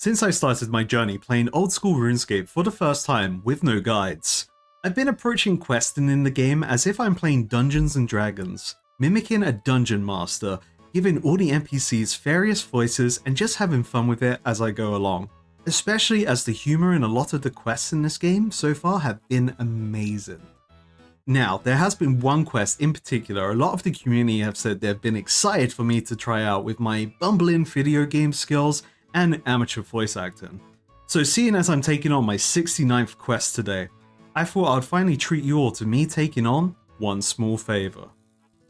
since I started my journey playing Old School Runescape for the first time with no guides. I've been approaching questing in the game as if I'm playing Dungeons and Dragons, mimicking a dungeon master, giving all the NPCs various voices and just having fun with it as I go along. Especially as the humour in a lot of the quests in this game so far have been amazing. Now, there has been one quest in particular a lot of the community have said they've been excited for me to try out with my bumbling video game skills and amateur voice acting. So seeing as I'm taking on my 69th quest today, I thought I'd finally treat you all to me taking on One Small Favour.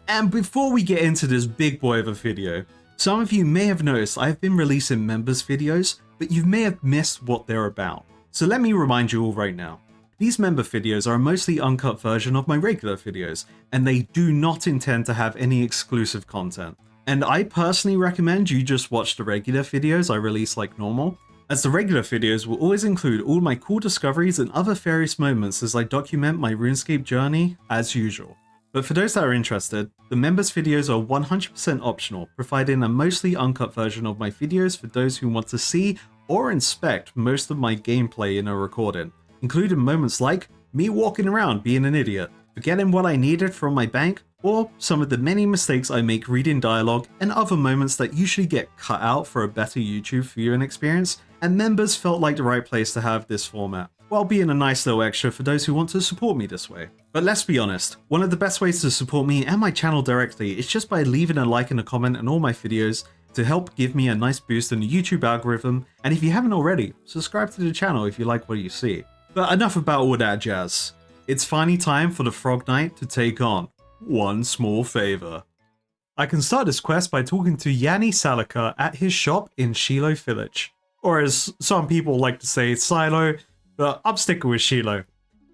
And before we get into this big boy of a video, some of you may have noticed I've been releasing members videos, but you may have missed what they're about. So let me remind you all right now. These member videos are a mostly uncut version of my regular videos, and they do not intend to have any exclusive content. And I personally recommend you just watch the regular videos I release like normal, as the regular videos will always include all my cool discoveries and other various moments as I document my RuneScape journey as usual. But for those that are interested, the members videos are 100% optional, providing a mostly uncut version of my videos for those who want to see or inspect most of my gameplay in a recording, including moments like me walking around being an idiot, forgetting what I needed from my bank, or some of the many mistakes I make reading dialogue and other moments that usually get cut out for a better YouTube viewing experience, and members felt like the right place to have this format, while being a nice little extra for those who want to support me this way. But let's be honest, one of the best ways to support me and my channel directly is just by leaving a like and a comment on all my videos to help give me a nice boost in the YouTube algorithm, and if you haven't already, subscribe to the channel if you like what you see. But enough about all that jazz. It's finally time for the Frog Knight to take on One Small Favour. I can start this quest by talking to Yanni Salika at his shop in Shiloh Village. Or as some people like to say, Silo, but I'm sticking with Shiloh.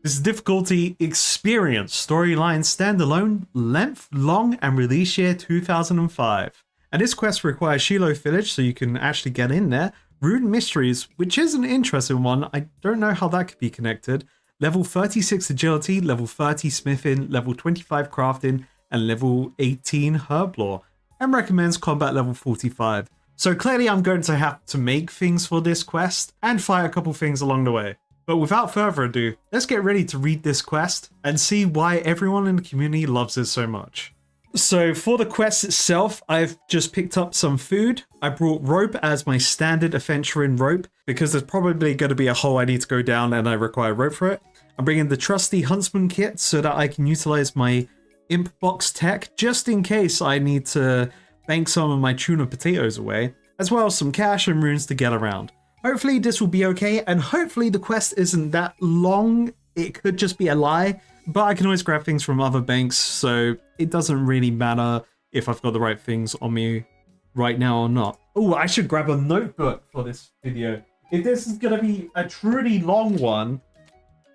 This is difficulty experience, storyline standalone, length, long, and release year 2005. And this quest requires Shiloh Village so you can actually get in there. Rune Mysteries, which is an interesting one, I don't know how that could be connected. Level 36 Agility, level 30 Smithing, level 25 Crafting, and level 18 Herb Lore, and recommends combat level 45. So clearly I'm going to have to make things for this quest, and fight a couple things along the way. But without further ado, let's get ready to read this quest, and see why everyone in the community loves it so much. So for the quest itself, I've just picked up some food. I brought rope as my standard adventuring rope, because there's probably going to be a hole I need to go down and I require rope for it. I'm bringing the trusty huntsman kit so that I can utilize my imp box tech just in case I need to bank some of my tuna potatoes away, as well as some cash and runes to get around. Hopefully this will be okay, and hopefully the quest isn't that long. It could just be a lie, but I can always grab things from other banks, so it doesn't really matter if I've got the right things on me right now or not. Oh, I should grab a notebook for this video. If this is going to be a truly long one,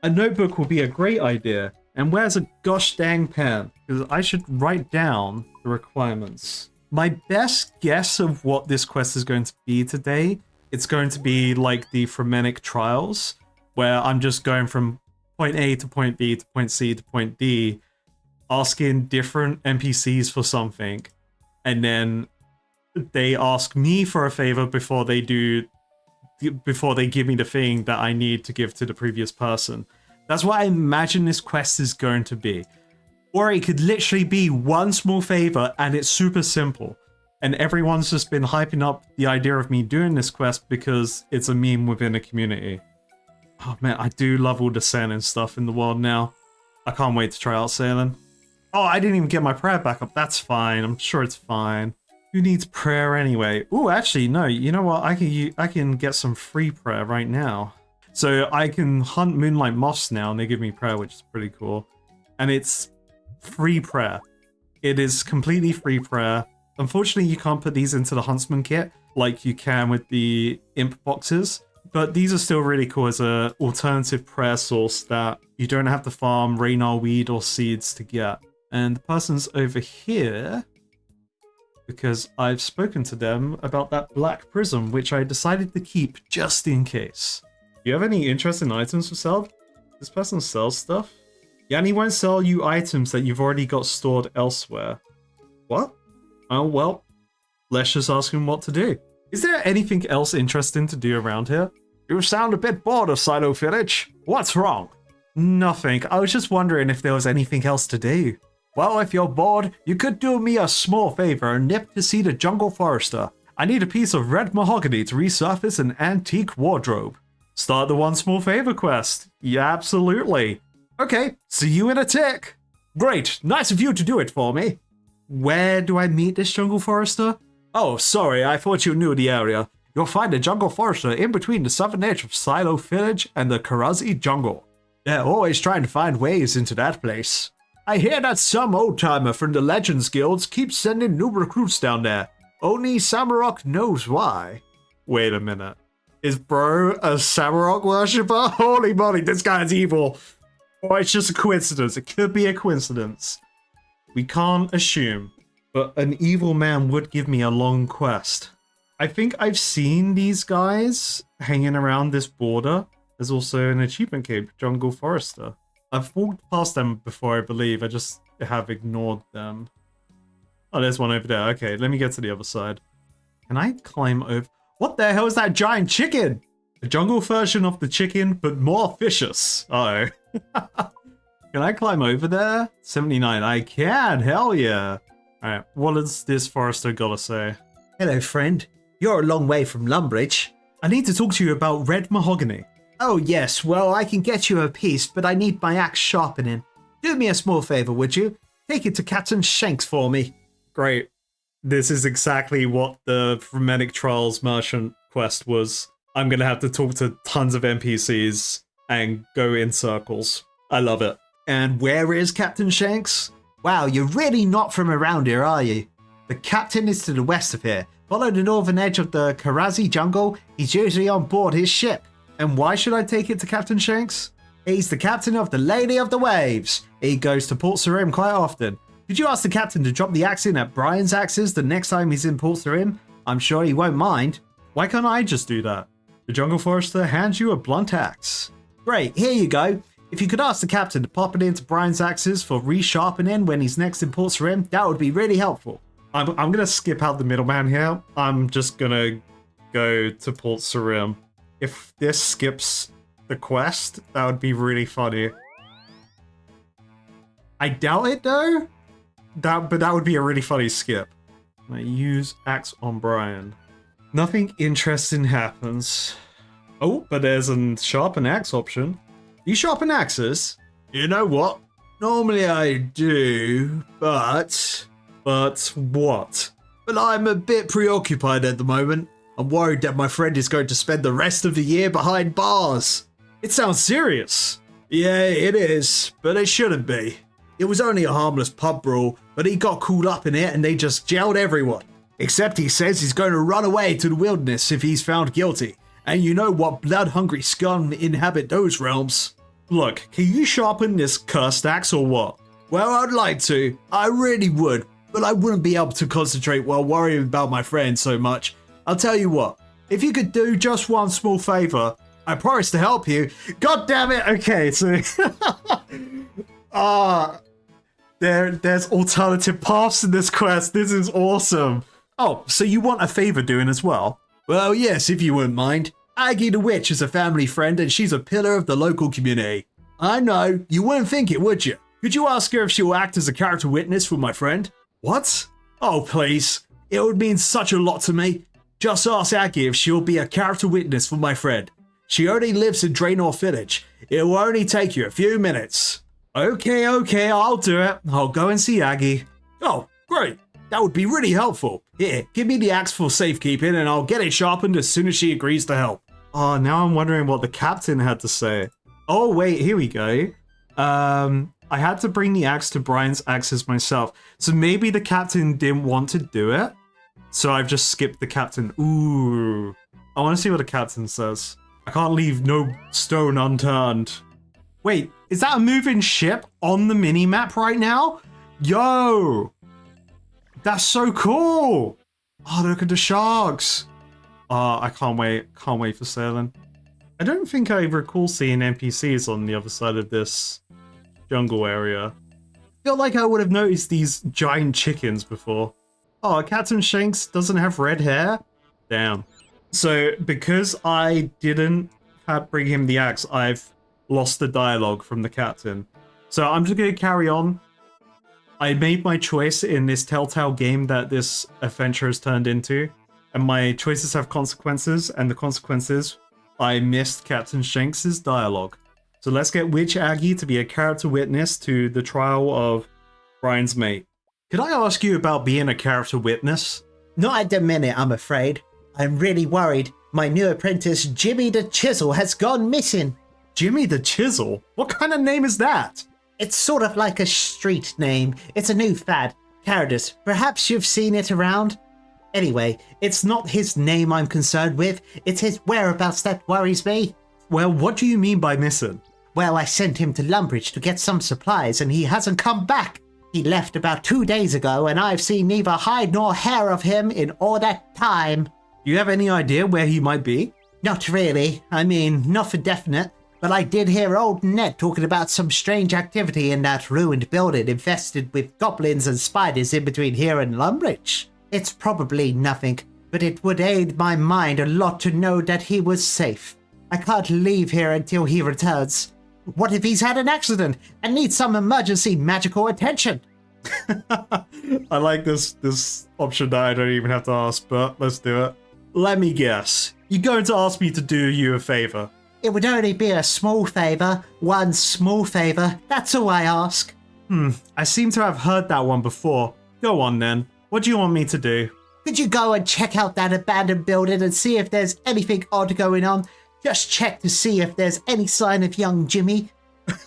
a notebook will be a great idea. And where's a gosh dang pen? Because I should write down the requirements. My best guess of what this quest is going to be today, it's going to be like the Frenetic Trials, where I'm just going from point A to point B to point C to point D, asking different NPCs for something, and then they ask me for a favor before they give me the thing that I need to give to the previous person. That's what I imagine this quest is going to be. Or it could literally be one small favor and it's super simple, and everyone's just been hyping up the idea of me doing this quest because it's a meme within the community. Oh man, I do love all the sailing stuff in the world now. I can't wait to try out sailing. Oh, I didn't even get my prayer back up. That's fine. I'm sure it's fine. Who needs prayer anyway? Oh, actually, no. You know what? I can get some free prayer right now. So I can hunt moonlight moths now, and they give me prayer, which is pretty cool. And it's free prayer. It is completely free prayer. Unfortunately, you can't put these into the huntsman kit like you can with the imp boxes. But these are still really cool as an alternative prayer source that you don't have to farm Raynar weed or seeds to get. And the person's over here because I've spoken to them about that black prism, which I decided to keep just in case. Do you have any interesting items for sale? This person sells stuff? Yanni won't sell you items that you've already got stored elsewhere. What? Oh, well, let's just ask him what to do. Is there anything else interesting to do around here? You sound a bit bored of Silo Village. What's wrong? Nothing. I was just wondering if there was anything else to do. Well, if you're bored, you could do me a small favor and nip to see the Jungle Forester. I need a piece of red mahogany to resurface an antique wardrobe. Start the One Small Favour quest. Yeah, absolutely. Okay, see you in a tick. Great, nice of you to do it for me. Where do I meet this Jungle Forester? Oh, sorry, I thought you knew the area. You'll find a Jungle Forester in between the southern edge of Silo Village and the Karazi Jungle. They're always trying to find ways into that place. I hear that some old-timer from the Legends Guilds keeps sending new recruits down there. Only Samurok knows why. Wait a minute. Is bro a Samurok worshipper? Holy moly, this guy's evil. Or it's just a coincidence. It could be a coincidence. We can't assume. But an evil man would give me a long quest. I think I've seen these guys hanging around this border. There's also an achievement cape, Jungle Forester. I've walked past them before, I believe. I just have ignored them. Oh, there's one over there. Okay, let me get to the other side. Can I climb over? What the hell is that giant chicken? A jungle version of the chicken, but more vicious. Uh oh. Can I climb over there? 79. I can. Hell yeah. Alright, what does this forester gotta say? Hello, friend. You're a long way from Lumbridge. I need to talk to you about red mahogany. Oh, yes. Well, I can get you a piece, but I need my axe sharpening. Do me a small favor, would you? Take it to Captain Shanks for me. Great. This is exactly what the Frenetic Trials merchant quest was. I'm gonna have to talk to tons of NPCs and go in circles. I love it. And where is Captain Shanks? Wow, you're really not from around here, are you? The captain is to the west of here. Follow the northern edge of the Karazi jungle. He's usually on board his ship. And why should I take it to Captain Shanks? He's the captain of the Lady of the Waves. He goes to Port Sarim quite often. Could you ask the captain to drop the axe in at Brian's axes the next time he's in Port Sarim? I'm sure he won't mind. Why can't I just do that? The Jungle Forester hands you a blunt axe. Great, here you go. If you could ask the captain to pop it into Brian's axes for resharpening when he's next in Port Sarim, that would be really helpful. I'm gonna skip out the middleman here. I'm just gonna go to Port Sarim. If this skips the quest, that would be really funny. I doubt it though. But that would be a really funny skip. I use axe on Brian. Nothing interesting happens. Oh, but there's a sharpen axe option. You sharpen axes? You know what? Normally I do, but... But what? But I'm a bit preoccupied at the moment. I'm worried that my friend is going to spend the rest of the year behind bars. It sounds serious. Yeah, it is, but it shouldn't be. It was only a harmless pub brawl, but he got caught up in it and they just jailed everyone. Except he says he's going to run away to the wilderness if he's found guilty. And you know what blood-hungry scum inhabit those realms. Look, can you sharpen this cursed axe or what? Well, I'd like to. I really would. But I wouldn't be able to concentrate while worrying about my friend so much. I'll tell you what. If you could do just one small favor, I promise to help you. God damn it! Okay, so... There's alternative paths in this quest. This is awesome. Oh, so you want a favor doing as well? Well, yes, if you wouldn't mind. Aggie the Witch is a family friend and she's a pillar of the local community. I know, you wouldn't think it, would you? Could you ask her if she'll act as a character witness for my friend? What? Oh, please. It would mean such a lot to me. Just ask Aggie if she'll be a character witness for my friend. She only lives in Draenor Village. It will only take you a few minutes. Okay, I'll do it. I'll go and see Aggie. Oh, great. That would be really helpful. Here, give me the axe for safekeeping and I'll get it sharpened as soon as she agrees to help. Oh, now I'm wondering what the captain had to say. Oh, wait, here we go. I had to bring the axe to Brian's axes myself. So maybe the captain didn't want to do it. So I've just skipped the captain. Ooh. I want to see what the captain says. I can't leave no stone unturned. Wait, is that a moving ship on the mini-map right now? Yo! That's so cool! Oh, look at the sharks! Oh, I can't wait. Can't wait for sailing. I don't think I recall seeing NPCs on the other side of this jungle area. I feel like I would have noticed these giant chickens before. Oh, Captain Shanks doesn't have red hair? Damn. So, because I didn't bring him the axe, I've lost the dialogue from the captain. So I'm just going to carry on. I made my choice in this telltale game that this adventure has turned into, and my choices have consequences, and the consequences, I missed Captain Shanks's dialogue. So let's get Witch Aggie to be a character witness to the trial of Brian's mate. Could I ask you about being a character witness? Not at the minute, I'm afraid. I'm really worried. My new apprentice, Jimmy the Chisel, has gone missing. Jimmy the Chisel? What kind of name is that? It's sort of like a street name. It's a new fad. Carradus, perhaps you've seen it around? Anyway, it's not his name I'm concerned with. It's his whereabouts that worries me. Well, what do you mean by missing? Well, I sent him to Lumbridge to get some supplies and he hasn't come back. He left about 2 days ago and I've seen neither hide nor hair of him in all that time. Do you have any idea where he might be? Not really. I mean, not for definite. But I did hear old Ned talking about some strange activity in that ruined building infested with goblins and spiders in between here and Lumbridge. It's probably nothing, but it would aid my mind a lot to know that he was safe. I can't leave here until he returns. What if he's had an accident and needs some emergency magical attention? I like this option that I don't even have to ask, but let's do it. Let me guess. You're going to ask me to do you a favor. It would only be a small favor, one small favor. That's all I ask. I seem to have heard that one before. Go on then. What do you want me to do? Could you go and check out that abandoned building and see if there's anything odd going on? Just check to see if there's any sign of young Jimmy.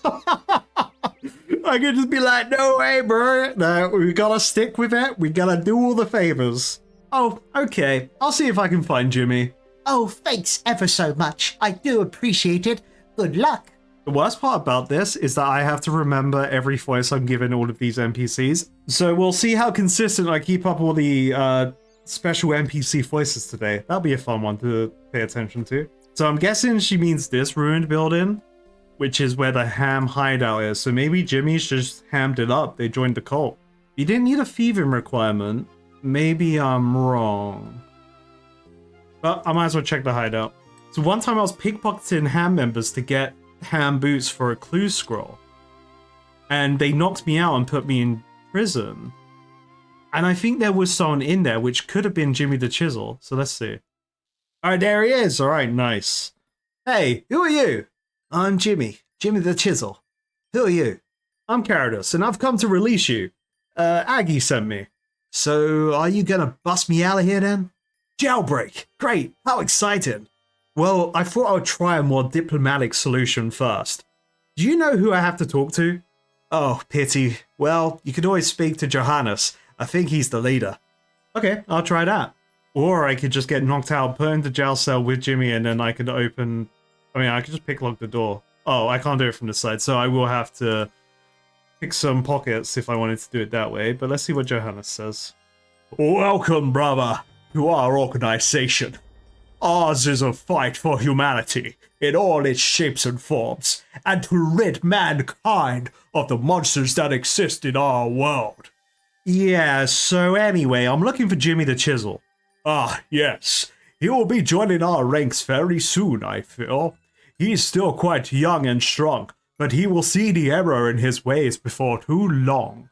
I could just be like, no way, bro. No, we gotta stick with it. We gotta do all the favors. Oh, okay. I'll see if I can find Jimmy. Oh, thanks ever so much. I do appreciate it. Good luck. The worst part about this is that I have to remember every voice I'm giving all of these NPCs. So we'll see how consistent I keep up all the special NPC voices today. That'll be a fun one to pay attention to. So I'm guessing she means this ruined building, which is where the ham hideout is. So maybe Jimmy's just hammed it up. They joined the cult. You didn't need a thieving requirement. Maybe I'm wrong. But I might as well check the hideout. So one time I was pickpocketing ham members to get ham boots for a clue scroll. And they knocked me out and put me in prison. And I think there was someone in there, which could have been Jimmy the Chisel. So let's see. Alright, there he is. Alright, nice. Hey, who are you? I'm Jimmy the Chisel. Who are you? I'm Carradus, and I've come to release you. Aggie sent me. So, are you gonna bust me out of here then? Jailbreak! Great! How exciting! Well, I thought I would try a more diplomatic solution first. Do you know who I have to talk to? Oh, pity. Well, you could always speak to Johannes. I think he's the leader. Okay, I'll try that. Or I could just get knocked out, put into jail cell with Jimmy, and then I could open... I mean, I could just picklock the door. Oh, I can't do it from the side, so I will have to pick some pockets if I wanted to do it that way. But let's see what Johannes says. Welcome, brother, to our organization. Ours is a fight for humanity in all its shapes and forms, and to rid mankind of the monsters that exist in our world. Yeah, so anyway, I'm looking for Jimmy the Chisel. Ah, yes. He will be joining our ranks very soon, I feel. He's still quite young and strong, but he will see the error in his ways before too long.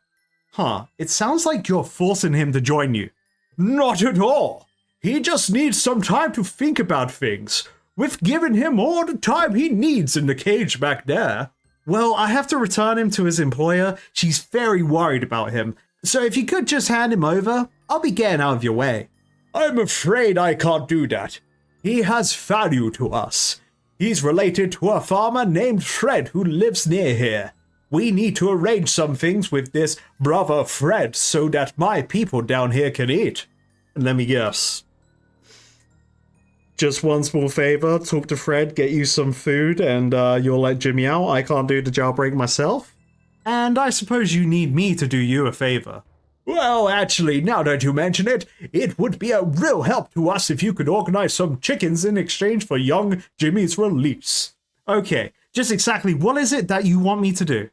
Huh, it sounds like you're forcing him to join you. Not at all. He just needs some time to think about things. We've given him all the time he needs in the cage back there. Well, I have to return him to his employer. She's very worried about him. So if you could just hand him over, I'll be getting out of your way. I'm afraid I can't do that. He has value to us. He's related to a farmer named Fred who lives near here. We need to arrange some things with this brother Fred so that my people down here can eat. Let me guess. Just one small favor, talk to Fred, get you some food, and you'll let Jimmy out. I can't do the jailbreak myself. And I suppose you need me to do you a favor. Well, actually, now that you mention it, it would be a real help to us if you could organize some chickens in exchange for young Jimmy's release. Okay, just exactly what is it that you want me to do?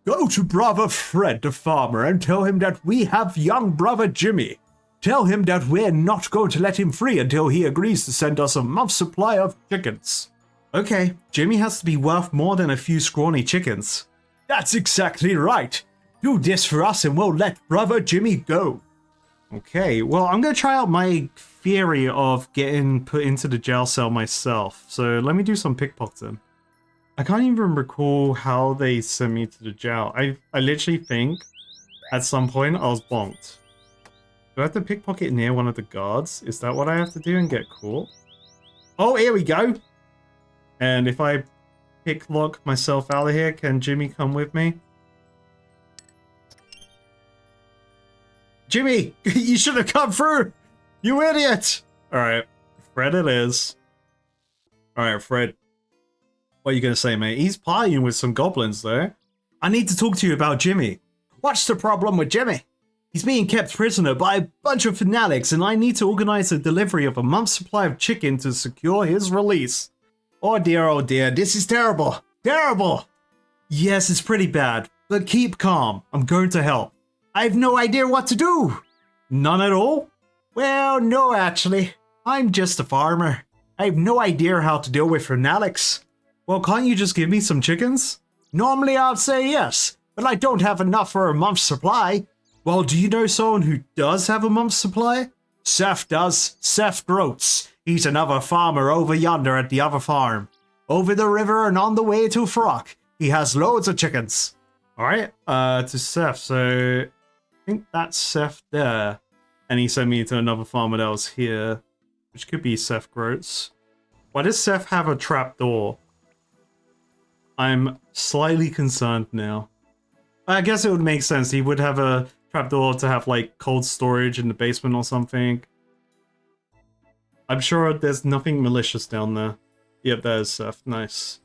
Go to brother Fred the farmer and tell him that we have young brother Jimmy. Tell him that we're not going to let him free until he agrees to send us a month's supply of chickens. Okay, Jimmy has to be worth more than a few scrawny chickens. That's exactly right. Do this for us and we'll let brother Jimmy go. Okay, well, I'm going to try out my theory of getting put into the jail cell myself. So let me do some pickpocketing. I can't even recall how they sent me to the jail. I literally think at some point I was bonked. Do I have to pickpocket near one of the guards? Is that what I have to do and get caught? Oh, here we go. And if I picklock myself out of here, can Jimmy come with me? Jimmy, you should have come through. You idiot. Alright, Fred it is. Alright, Fred. What are you going to say, mate? He's partying with some goblins, though. I need to talk to you about Jimmy. What's the problem with Jimmy? He's being kept prisoner by a bunch of fanatics, and I need to organize a delivery of a month's supply of chicken to secure his release. Oh dear, this is terrible. Terrible! Yes, it's pretty bad, but keep calm. I'm going to help. I have no idea what to do. None at all? Well, no, actually. I'm just a farmer. I have no idea how to deal with fanatics. Well, can't you just give me some chickens? Normally I'd say yes, but I don't have enough for a month's supply. Well, do you know someone who does have a month's supply? Seth does. Seth Groats. He's another farmer over yonder at the other farm. Over the river and on the way to Frock. He has loads of chickens. Alright, to Seth. So, I think that's Seth there. And he sent me to another farmer that was here, which could be Seth Groats. Why does Seth have a trapdoor? I'm slightly concerned now. I guess it would make sense. He would have a trapdoor to have, like, cold storage in the basement or something. I'm sure there's nothing malicious down there. Yep, there's Seth. Nice.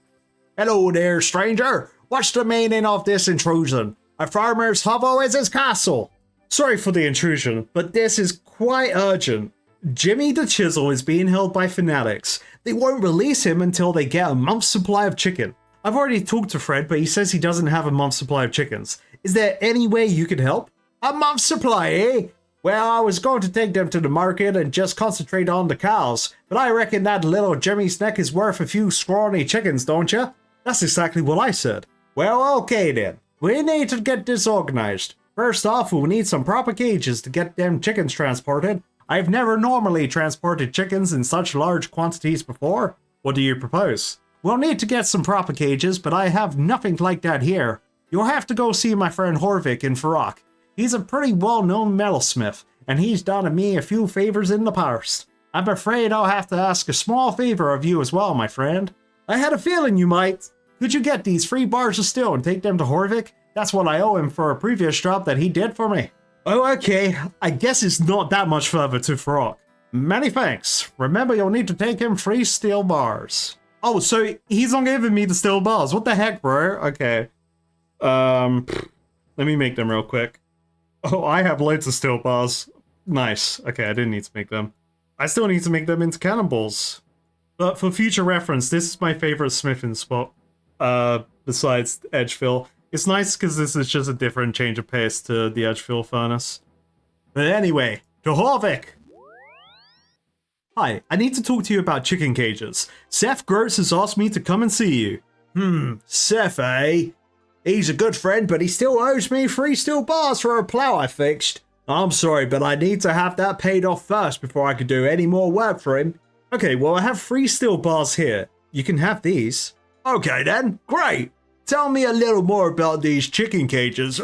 Hello there, stranger. What's the meaning of this intrusion? A farmer's hovel is his castle. Sorry for the intrusion, but this is quite urgent. Jimmy the Chisel is being held by fanatics. They won't release him until they get a month's supply of chicken. I've already talked to Fred, but he says he doesn't have a month's supply of chickens. Is there any way you could help? A month's supply, eh? Well, I was going to take them to the market and just concentrate on the cows, but I reckon that little Jimmy's neck is worth a few scrawny chickens, don't you? That's exactly what I said. Well, okay then. We need to get this organized. First off, we'll need some proper cages to get them chickens transported. I've never normally transported chickens in such large quantities before. What do you propose? We'll need to get some proper cages, but I have nothing like that here. You'll have to go see my friend Horvik in Farrak. He's a pretty well-known metalsmith, and he's done me a few favors in the past. I'm afraid I'll have to ask a small favor of you as well, my friend. I had a feeling you might. Could you get these 3 bars of steel and take them to Horvik? That's what I owe him for a previous job that he did for me. Oh, okay. I guess it's not that much further to Farrak. Many thanks. Remember, you'll need to take him 3 steel bars. Oh, so he's not giving me the steel bars. What the heck, bro? Okay. Let me make them real quick. Oh, I have loads of steel bars. Nice. Okay, I didn't need to make them. I still need to make them into cannonballs. But for future reference, this is my favorite smithing spot. Besides Edgefill. It's nice because this is just a different change of pace to the Edgefill furnace. But anyway, to Horvik! Hi, I need to talk to you about chicken cages. Seth Groats has asked me to come and see you. Seth, eh? He's a good friend, but he still owes me 3 steel bars for a plow I fixed. I'm sorry, but I need to have that paid off first before I could do any more work for him. Okay, well, I have 3 steel bars here. You can have these. Okay then, great. Tell me a little more about these chicken cages.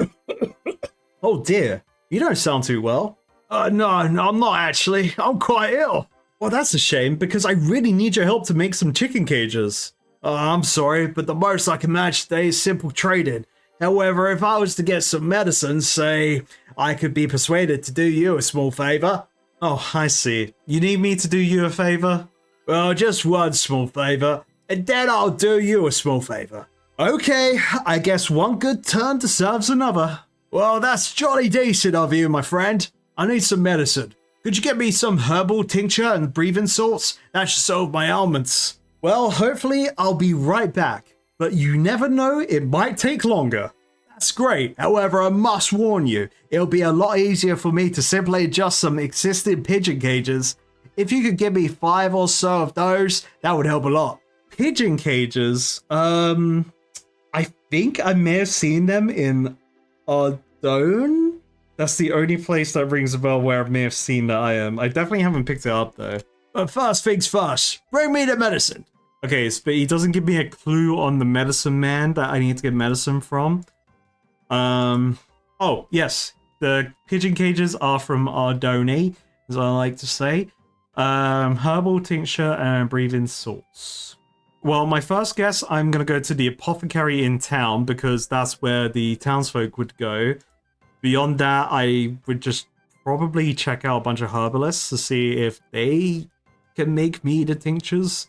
Oh dear, you don't sound too well. No, I'm not actually. I'm quite ill. Well, that's a shame, because I really need your help to make some chicken cages. I'm sorry, but the most I can manage today is simple trading. However, if I was to get some medicine, say, I could be persuaded to do you a small favor. Oh, I see. You need me to do you a favor? Well, just one small favor, and then I'll do you a small favor. Okay, I guess one good turn deserves another. Well, that's jolly decent of you, my friend. I need some medicine. Could you get me some herbal tincture and breathing salts? That should solve my ailments. Well, hopefully I'll be right back. But you never know, it might take longer. That's great. However, I must warn you, it'll be a lot easier for me to simply adjust some existing pigeon cages. If you could give me 5 or so of those, that would help a lot. Pigeon cages? I think I may have seen them in Ardone. That's the only place that rings a bell where I may have seen that item. I definitely haven't picked it up though. But first things first, bring me the medicine. Okay, but he doesn't give me a clue on the medicine man that I need to get medicine from. Oh, yes. The pigeon cages are from Ardone, as I like to say. Herbal tincture and breathing salts. Well, my first guess, I'm going to go to the apothecary in town because that's where the townsfolk would go. Beyond that, I would just probably check out a bunch of herbalists to see if they can make me the tinctures.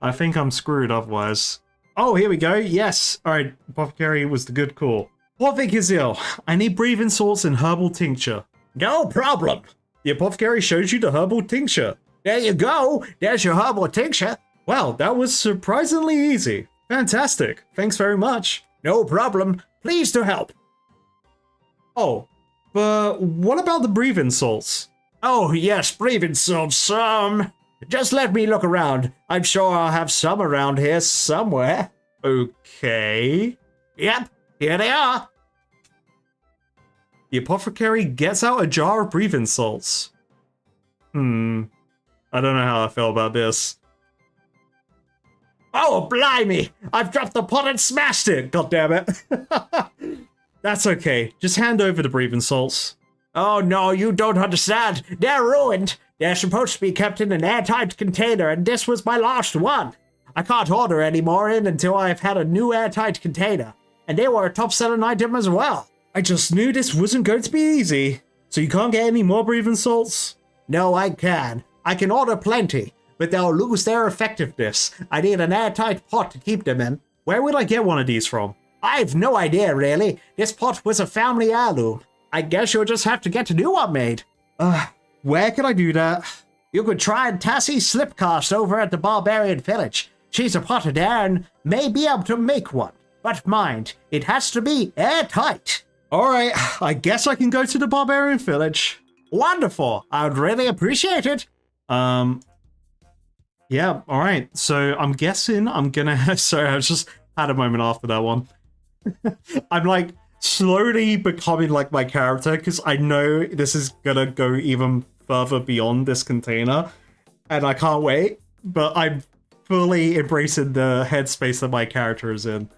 I think I'm screwed otherwise. Oh, here we go. Yes. All right. Apothecary was the good call. Apothec is ill. I need breathing salts and herbal tincture. No problem. The apothecary shows you the herbal tincture. There you go. There's your herbal tincture. Wow, that was surprisingly easy. Fantastic. Thanks very much. No problem. Pleased to help. Oh, but what about the breathing salts? Oh, yes, breathing salts. Just let me look around. I'm sure I'll have some around here somewhere. Okay. Yep, here they are. The apothecary gets out a jar of breathing salts. I don't know how I feel about this. Oh, blimey! I've dropped the pot and smashed it! God damn it! That's okay. Just hand over the breathing salts. Oh no, you don't understand. They're ruined. They're supposed to be kept in an airtight container, and this was my last one. I can't order any more in until I've had a new airtight container. And they were a top-selling item as well. I just knew this wasn't going to be easy. So you can't get any more breathing salts? No, I can. I can order plenty, but they'll lose their effectiveness. I need an airtight pot to keep them in. Where would I get one of these from? I've no idea, really. This pot was a family heirloom. I guess you'll just have to get a new one made. Where can I do that? You could try Tassie's Slipcast over at the Barbarian Village. She's a potter there and may be able to make one. But mind, it has to be airtight. Alright, I guess I can go to the Barbarian Village. Wonderful. I would really appreciate it. Yeah, alright. So I'm guessing I'm gonna... Sorry, I just had a moment after that one. I'm like slowly becoming like my character because I know this is gonna go even further beyond this container. And I can't wait. But I'm fully embracing the headspace that my character is in.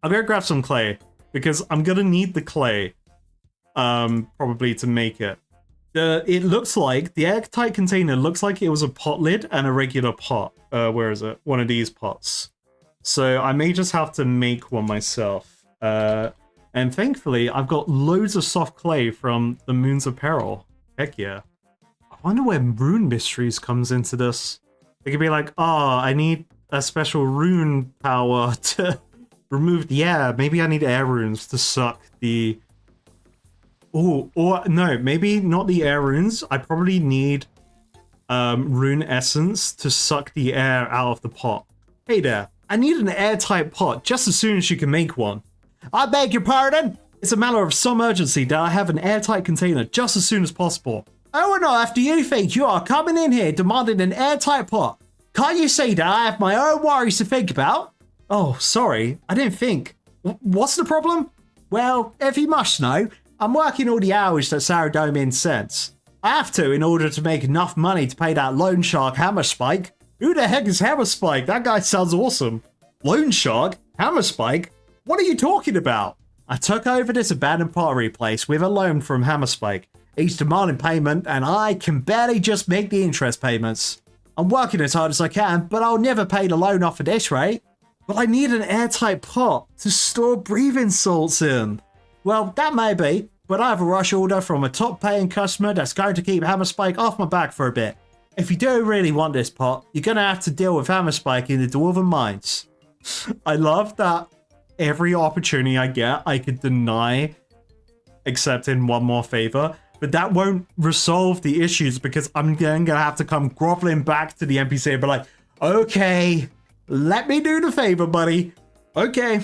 I'm gonna grab some clay. Because I'm gonna need the clay, probably to make it. It looks like, the airtight container looks like it was a pot lid and a regular pot. Where is it? One of these pots. So I may just have to make one myself. And thankfully, I've got loads of soft clay from the Moons of Peril. Heck yeah. I wonder where Rune Mysteries comes into this. It could be like, I need a special rune power to... remove the air. Maybe I need air runes to suck the... Oh, or no, maybe not the air runes. I probably need rune essence to suck the air out of the pot. Hey there, I need an airtight pot just as soon as you can make one. I beg your pardon? It's a matter of some urgency that I have an airtight container just as soon as possible. Oh no, after you think you are coming in here demanding an airtight pot. Can't you see that I have my own worries to think about? Oh, sorry, I didn't think. What's the problem? Well, if you must know, I'm working all the hours that Sourdough Min sends. I have to in order to make enough money to pay that loan shark Hammer Spike. Who the heck is Hammer Spike? That guy sounds awesome. Loan shark? Hammer Spike? What are you talking about? I took over this abandoned pottery place with a loan from Hammer Spike. He's demanding payment and I can barely just make the interest payments. I'm working as hard as I can, but I'll never pay the loan off at this rate. But I need an airtight pot to store breathing salts in. Well, that may be, but I have a rush order from a top-paying customer that's going to keep Hammer Spike off my back for a bit. If you do really want this pot, you're going to have to deal with Hammer Spike in the Dwarven Mines. I love that every opportunity I get, I could deny accepting One More Favour, but that won't resolve the issues because I'm going to have to come groveling back to the NPC and be like, okay, let me do the favor, buddy. Okay,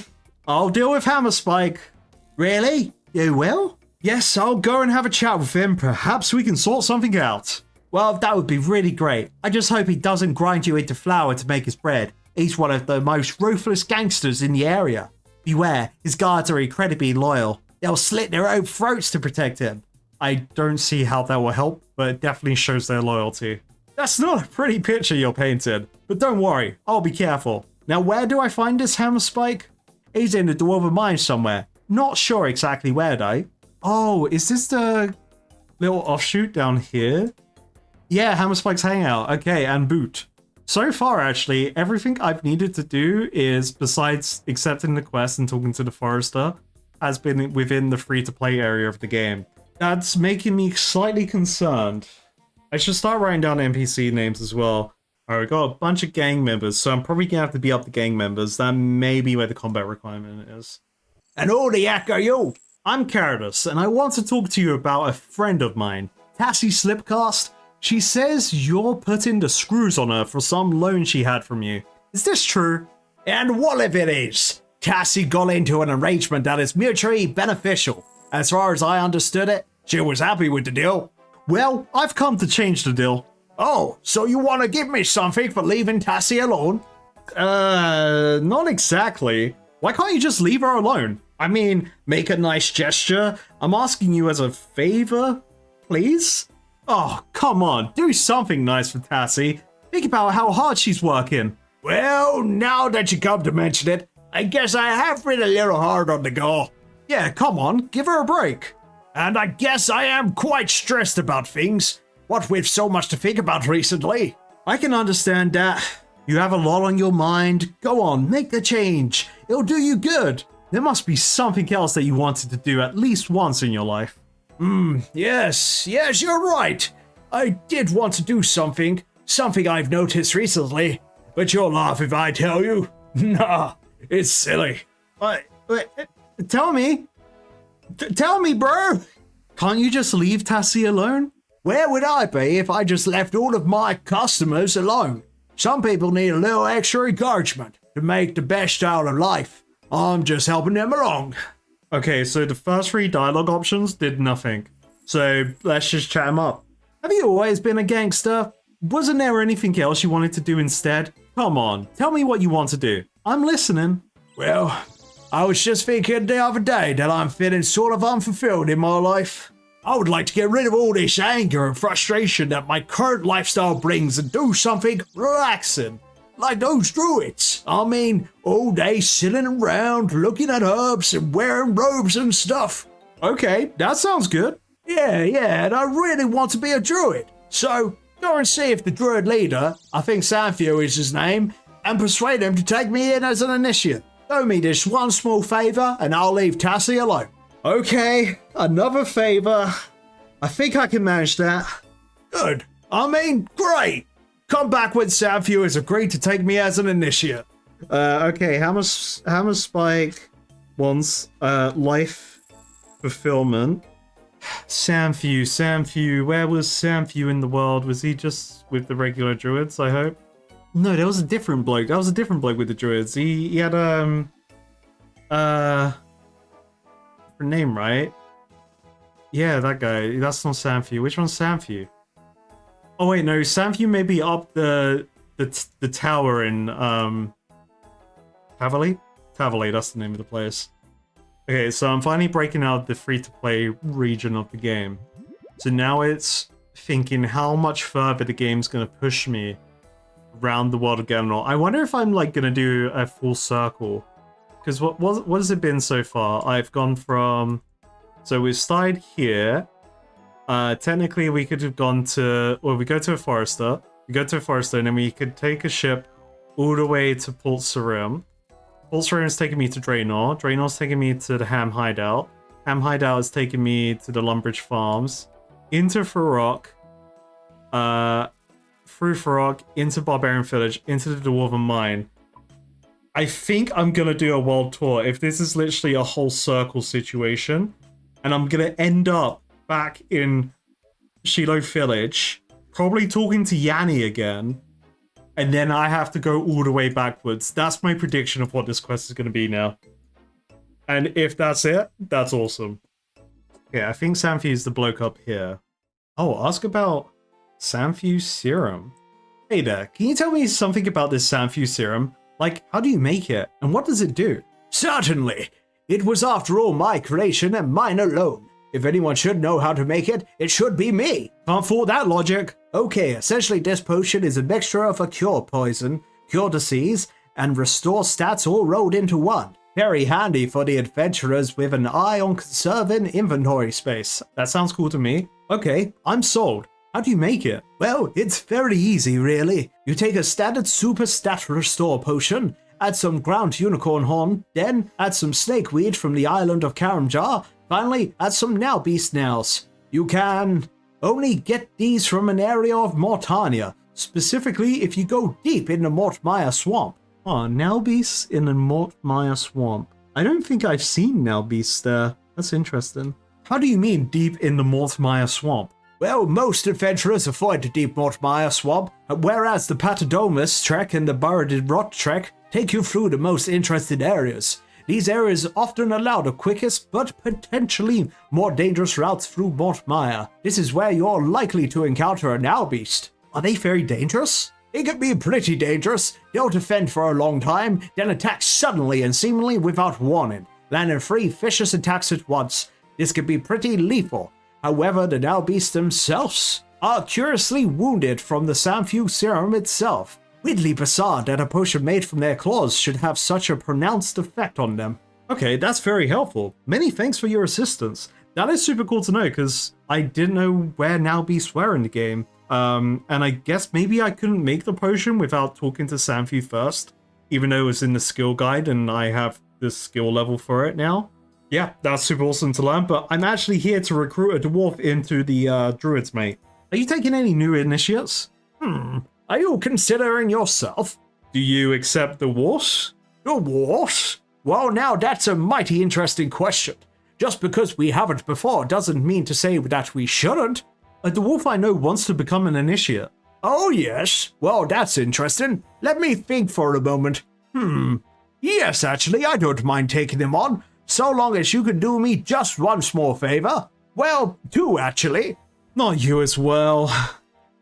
I'll deal with Hammer Spike. Really? You will? Yes, I'll go and have a chat with him. Perhaps we can sort something out. Well, that would be really great. I just hope he doesn't grind you into flour to make his bread. He's one of the most ruthless gangsters in the area. Beware, his guards are incredibly loyal. They'll slit their own throats to protect him. I don't see how that will help, but it definitely shows their loyalty. That's not a pretty picture you're painting, but don't worry, I'll be careful. Now, where do I find this Hammer Spike? He's in the Dwarven Mine somewhere. Not sure exactly where though. Oh, is this the little offshoot down here? Yeah, Hammer Spike's hangout. Okay, and Boot. So far, actually, everything I've needed to do is, besides accepting the quest and talking to the forester, has been within the free-to-play area of the game. That's making me slightly concerned. I should start writing down NPC names as well. Alright, we got a bunch of gang members, so I'm probably gonna have to be up the gang members. That may be where the combat requirement is. And who the heck are you? I'm Caratus, and I want to talk to you about a friend of mine, Tassie Slipcast. She says you're putting the screws on her for some loan she had from you. Is this true? And what if it is? Cassie got into an arrangement that is mutually beneficial. As far as I understood it, she was happy with the deal. Well, I've come to change the deal. Oh, so you want to give me something for leaving Tassie alone? Not exactly. Why can't you just leave her alone? I mean, make a nice gesture. I'm asking you as a favor, please? Oh, come on, do something nice for Tassie. Think about how hard she's working. Well, now that you come to mention it, I guess I have been a little hard on the go. Yeah, come on, give her a break. And I guess I am quite stressed about things. What with so much to think about recently. I can understand that. You have a lot on your mind. Go on, make the change. It'll do you good. There must be something else that you wanted to do at least once in your life. Yes, you're right. I did want to do something I've noticed recently. But you'll laugh if I tell you. Nah, it's silly. Wait, tell me. Tell me, bro. Can't you just leave Tassie alone? Where would I be if I just left all of my customers alone? Some people need a little extra encouragement to make the best out of life. I'm just helping them along. Okay, so the first three dialogue options did nothing. So let's just chat them up. Have you always been a gangster? Wasn't there anything else you wanted to do instead? Come on, tell me what you want to do. I'm listening. Well, I was just thinking the other day that I'm feeling sort of unfulfilled in my life. I would like to get rid of all this anger and frustration that my current lifestyle brings and do something relaxing. Like those druids. I mean, all day sitting around, looking at herbs and wearing robes and stuff. Okay, that sounds good. Yeah, and I really want to be a druid. So, go and see if the druid leader, I think Sanfew is his name, and persuade him to take me in as an initiate. Do me this one small favor and I'll leave Tassie alone. Okay, another favor. I think I can manage that. Good. I mean, great. Come back when Sanfew has agreed to take me as an initiate. Okay, Hammer Spike wants life fulfillment. Sanfew, where was Sanfew in the world? Was he just with the regular druids, I hope? No, there was a different bloke. That was a different bloke with the druids. He had different name, right? Yeah, that guy. That's not Sanfew. Which one's Sanfew? Oh wait, no, Sanfew may be up the tower in Tavali? Tavali, that's the name of the place. Okay, so I'm finally breaking out the free-to-play region of the game. So now it's thinking how much further the game's gonna push me around the world of Gaminor. I wonder if I'm like gonna do a full circle. Because what has it been so far? I've gone from... So we've started here. Technically we could have gone to... Well, we go to a forester. We go to a forester and then we could take a ship all the way to Port Sarim. Port Sarim is taking me to Draenor. Draenor's taking me to the Ham Hideout. Ham Hideout is taking me to the Lumbridge Farms. Into Farok. Through Farok, into Barbarian Village, into the Dwarven Mine. I think I'm gonna do a world tour if this is literally a whole circle situation. And I'm gonna end up back in Shiloh Village, probably talking to Yanni again. And then I have to go all the way backwards. That's my prediction of what this quest is gonna be now. And if that's it, that's awesome. Okay, I think Sanfew's the bloke up here. Oh, ask about Sanfew serum. Hey there, can you tell me something about this Sanfew serum? Like, how do you make it, and what does it do? Certainly. It was after all my creation and mine alone. If anyone should know how to make it, it should be me. Can't fault that logic. Okay, essentially this potion is a mixture of a cure poison, cure disease, and restore stats all rolled into one. Very handy for the adventurers with an eye on conserving inventory space. That sounds cool to me. Okay, I'm sold. How do you make it? Well, it's very easy really. You take a standard super stat restore potion, add some ground unicorn horn, then add some snakeweed from the island of Karamjar, finally add some now beast nails. You can only get these from an area of Mortania, specifically if you go deep in the Mortmire swamp. Oh, now beasts in the Mortmire swamp. I don't think I've seen now beasts there. That's interesting. How do you mean deep in the Mortmire swamp? Well, most adventurers avoid the deep Mortmire swamp, whereas the Patadomus trek and the Burrowed Rot trek take you through the most interesting areas. These areas often allow the quickest but potentially more dangerous routes through Mortmire. This is where you're likely to encounter a now beast. Are they very dangerous? It can be pretty dangerous. They'll defend for a long time, then attack suddenly and seemingly without warning, landing 3 vicious attacks at once. This can be pretty lethal. However, the now beasts themselves are curiously wounded from the Sanfew serum itself. Weirdly bizarre that a potion made from their claws should have such a pronounced effect on them. Okay, that's very helpful. Many thanks for your assistance. That is super cool to know because I didn't know where now beasts were in the game. And I guess maybe I couldn't make the potion without talking to Sanfew first, even though it was in the skill guide and I have the skill level for it now. Yeah, that's super awesome to learn, but I'm actually here to recruit a dwarf into the druids, mate. Are you taking any new initiates? Are you considering yourself? Do you accept the dwarfs? The dwarfs? Well, now that's a mighty interesting question. Just because we haven't before doesn't mean to say that we shouldn't. A dwarf I know wants to become an initiate. Oh yes? Well, that's interesting. Let me think for a moment. Yes, actually, I don't mind taking him on, so long as you can do me just one small favor. Well, 2 actually. Not you as well.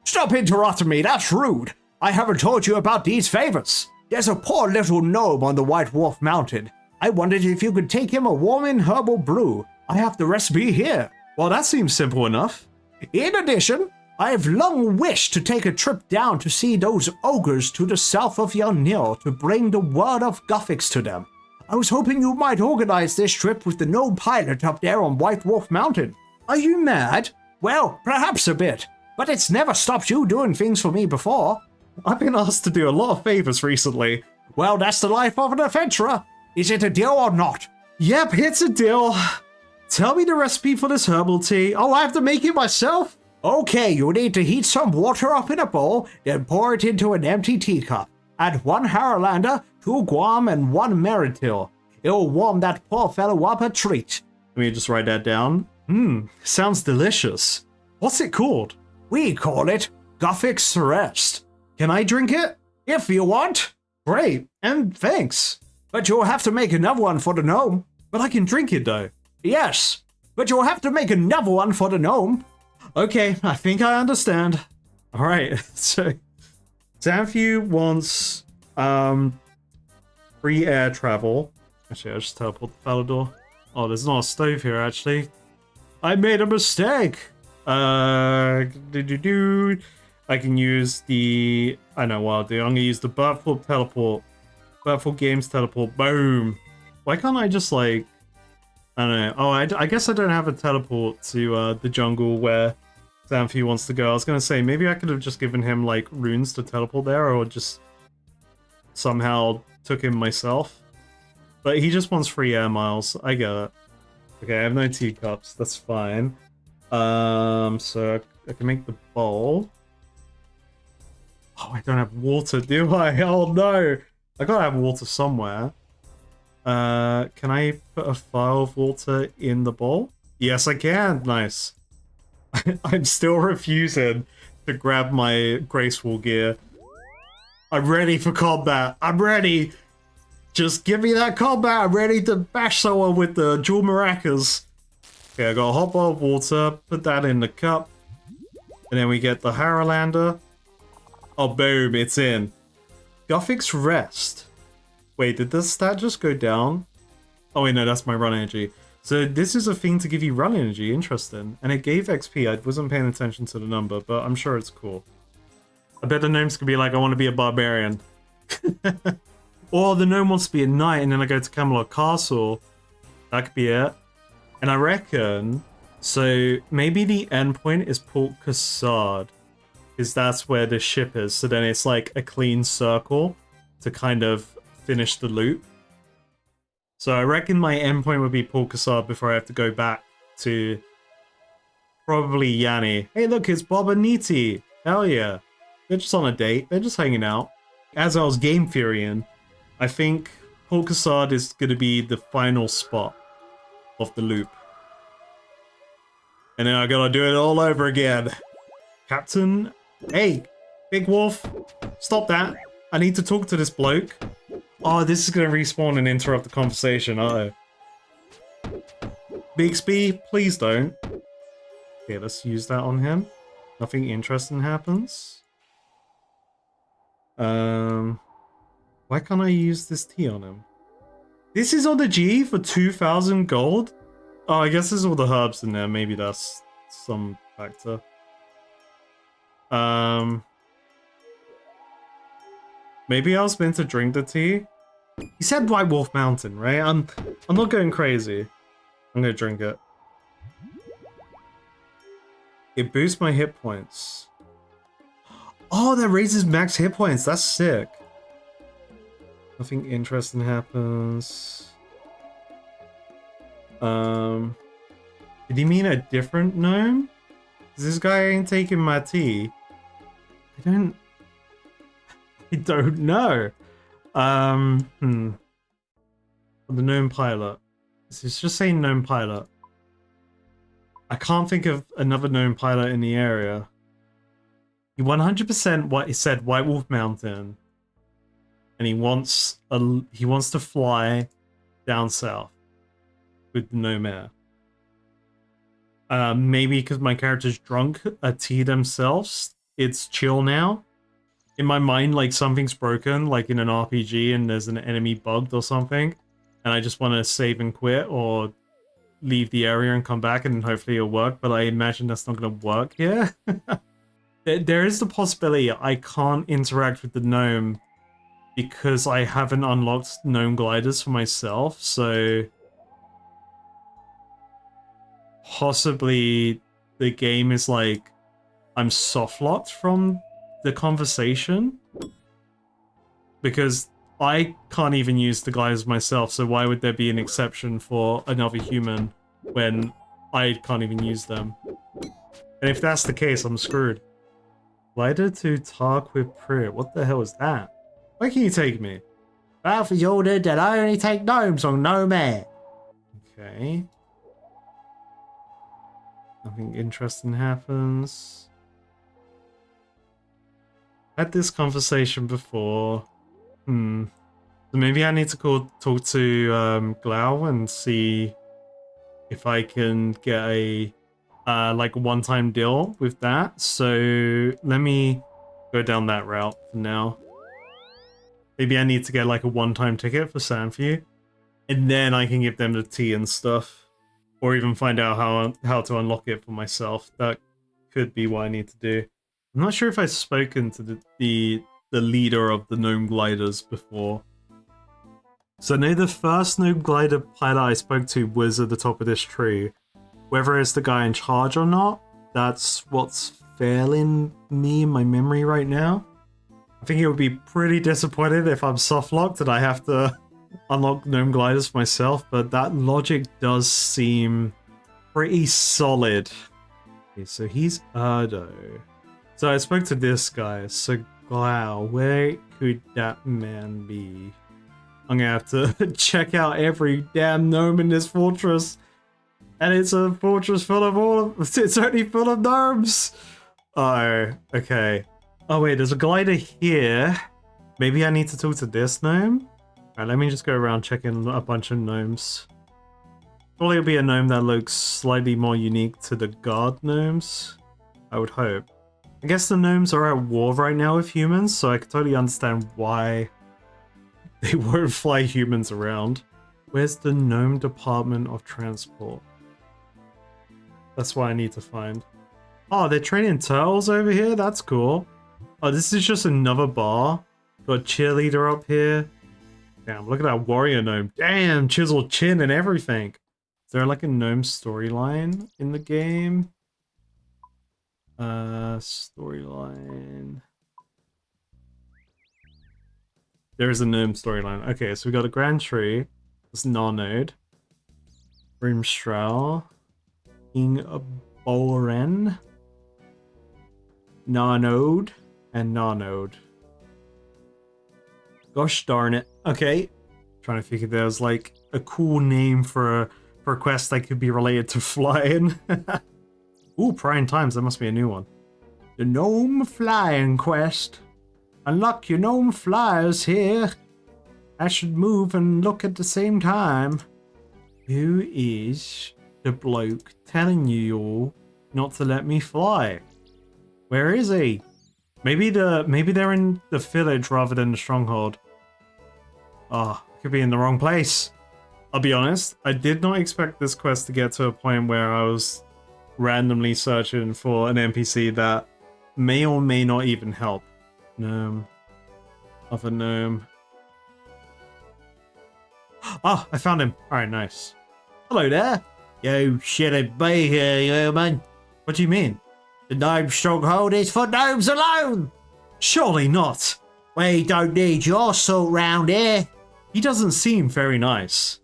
Stop interrupting me, that's rude. I haven't told you about these favors. There's a poor little gnome on the White Wolf Mountain. I wondered if you could take him a warming herbal brew. I have the recipe here. Well, that seems simple enough. In addition, I have long wished to take a trip down to see those ogres to the south of Yarnil to bring the word of Guffix to them. I was hoping you might organize this trip with the gnome pilot up there on White Wolf Mountain. Are you mad? Well, perhaps a bit, but it's never stopped you doing things for me before. I've been asked to do a lot of favors recently. Well, that's the life of an adventurer. Is it a deal or not? Yep, it's a deal. Tell me the recipe for this herbal tea. Oh, I have to make it myself? Okay, you need to heat some water up in a bowl, then pour it into an empty teacup. Add 1 Haralander, 2 Guam, and 1 Meritil. It'll warm that poor fellow up a treat. Let me just write that down. Sounds delicious. What's it called? We call it Guffix Rest. Can I drink it? If you want. Great, and thanks. But you'll have to make another one for the gnome. But I can drink it though. Yes, but you'll have to make another one for the gnome. Okay, I think I understand. Alright, so Sanfew wants free air travel. Actually, I'll just teleport the Falador. Oh, there's not a stove here actually. I made a mistake. I can use the... I know what I'll do. I'm gonna use the Birthful teleport. Birthful Games teleport. Boom. Why can't I just like... I don't know. Oh, I guess I don't have a teleport to the jungle where Sanfew wants to go. I was gonna say, maybe I could have just given him like runes to teleport there, or just somehow took him myself. But he just wants free air miles. I get it. Okay, I have no teacups. That's fine. So I can make the bowl. Oh, I don't have water, do I? Oh no! I gotta have water somewhere. Can I put a vial of water in the bowl? Yes, I can. Nice. I'm still refusing to grab my graceful gear. I'm ready for combat. I'm ready. Just give me that combat. I'm ready to bash someone with the dual maracas. Okay, I got a hot bowl of water. Put that in the cup. And then we get the Haralander. Oh, boom, it's in. Guthic's Rest. Wait, did this stat just go down? Oh, wait, no, that's my run energy. So this is a thing to give you run energy. Interesting. And it gave XP. I wasn't paying attention to the number, but I'm sure it's cool. I bet the gnomes could be like, I want to be a barbarian. Or the gnome wants to be a knight, and then I go to Camelot Castle. That could be it. And I reckon, so maybe the endpoint is Port Cassard, because that's where the ship is. So then it's like a clean circle to kind of finish the loop. So I reckon my endpoint would be Port Cassard before I have to go back to probably Yanni. Hey, look, it's Bob and Niti. Hell yeah. They're just on a date. They're just hanging out. As I was game theorying, I think Port Cassard is going to be the final spot of the loop. And then I gotta do it all over again. Captain, hey, Big Wolf, stop that. I need to talk to this bloke. Oh, this is gonna respawn and interrupt the conversation. Uh-oh. Bixby, please don't. Okay, let's use that on him. Nothing interesting happens. Why can't I use this tea on him? This is on the G for 2,000 gold? Oh, I guess there's all the herbs in there. Maybe that's some factor. Maybe I was meant to drink the tea. You said White Wolf Mountain, right? I'm not going crazy. I'm gonna drink it. It boosts my hit points. Oh, that raises max hit points. That's sick. Nothing interesting happens. Did he mean a different gnome? 'Cause this guy ain't taking my tea. I don't know. The gnome pilot. It's just saying gnome pilot. I can't think of another gnome pilot in the area. He 100% what he said White Wolf Mountain. And he wants to fly down south with the gnome air. Maybe because my character's drunk a tea themselves, it's chill now. In my mind, like something's broken, like in an RPG, and there's an enemy bugged or something, and I just want to save and quit or leave the area and come back, and then hopefully it'll work. But I imagine that's not going to work here. There is the possibility I can't interact with the gnome because I haven't unlocked gnome gliders for myself, so possibly the game is like I'm soft locked from the conversation because I can't even use the gliders myself, so why would there be an exception for another human when I can't even use them? And if that's the case, I'm screwed. Glider to Tarquin Prayer. What the hell is that? Where can you take me? Ralph has ordered that I only take gnomes on Gnome Air. Okay. Nothing interesting happens. Had this conversation before. So maybe I need to talk to Glau and see if I can get a like a one-time deal with that. So let me go down that route for now. Maybe I need to get like a one-time ticket for Sanfew, and then I can give them the tea and stuff, or even find out how to unlock it for myself. That could be what I need to do. I'm not sure if I've spoken to the leader of the gnome gliders before. So I know the first gnome glider pilot I spoke to was at the top of this tree. Whether it's the guy in charge or not, that's what's failing me in my memory right now. I think it would be pretty disappointed if I'm soft locked and I have to unlock gnome gliders myself, but that logic does seem pretty solid. Okay, so he's Erdo. So I spoke to this guy, so wow, where could that man be? I'm gonna have to check out every damn gnome in this fortress. And it's a fortress full of it's only full of gnomes. Oh, okay. Oh wait, there's a glider here. Maybe I need to talk to this gnome? Alright, let me just go around checking a bunch of gnomes. Probably it'll be a gnome that looks slightly more unique to the guard gnomes. I would hope. I guess the gnomes are at war right now with humans, so I could totally understand why they won't fly humans around. Where's the gnome department of transport? That's what I need to find. Oh, they're training turtles over here? That's cool. Oh, this is just another bar. Got a cheerleader up here. Damn, look at that warrior gnome. Damn, chiseled chin and everything. Is there like a gnome storyline in the game? Storyline. There is a gnome storyline. Okay, so we got a Grand Tree. That's Narnode. Brimstrel. King Boren. Narnode. And Narnode. Gosh darn it. Okay. Trying to figure there's like a cool name for a quest that could be related to flying. Ooh, Prying Times, that must be a new one. The Gnome Flying Quest. Unlock your gnome flyers here. I should move and look at the same time. Who is the bloke telling you all not to let me fly? Where is he? Maybe they're in the village rather than the stronghold. Ah, could be in the wrong place. I'll be honest, I did not expect this quest to get to a point where I was randomly searching for an NPC that may or may not even help. Gnome. Other gnome. Ah, I found him. Alright, nice. Hello there. You shouldn't be here, human. What do you mean? The gnome stronghold is for gnomes alone. Surely not. We don't need your sort round here. He doesn't seem very nice.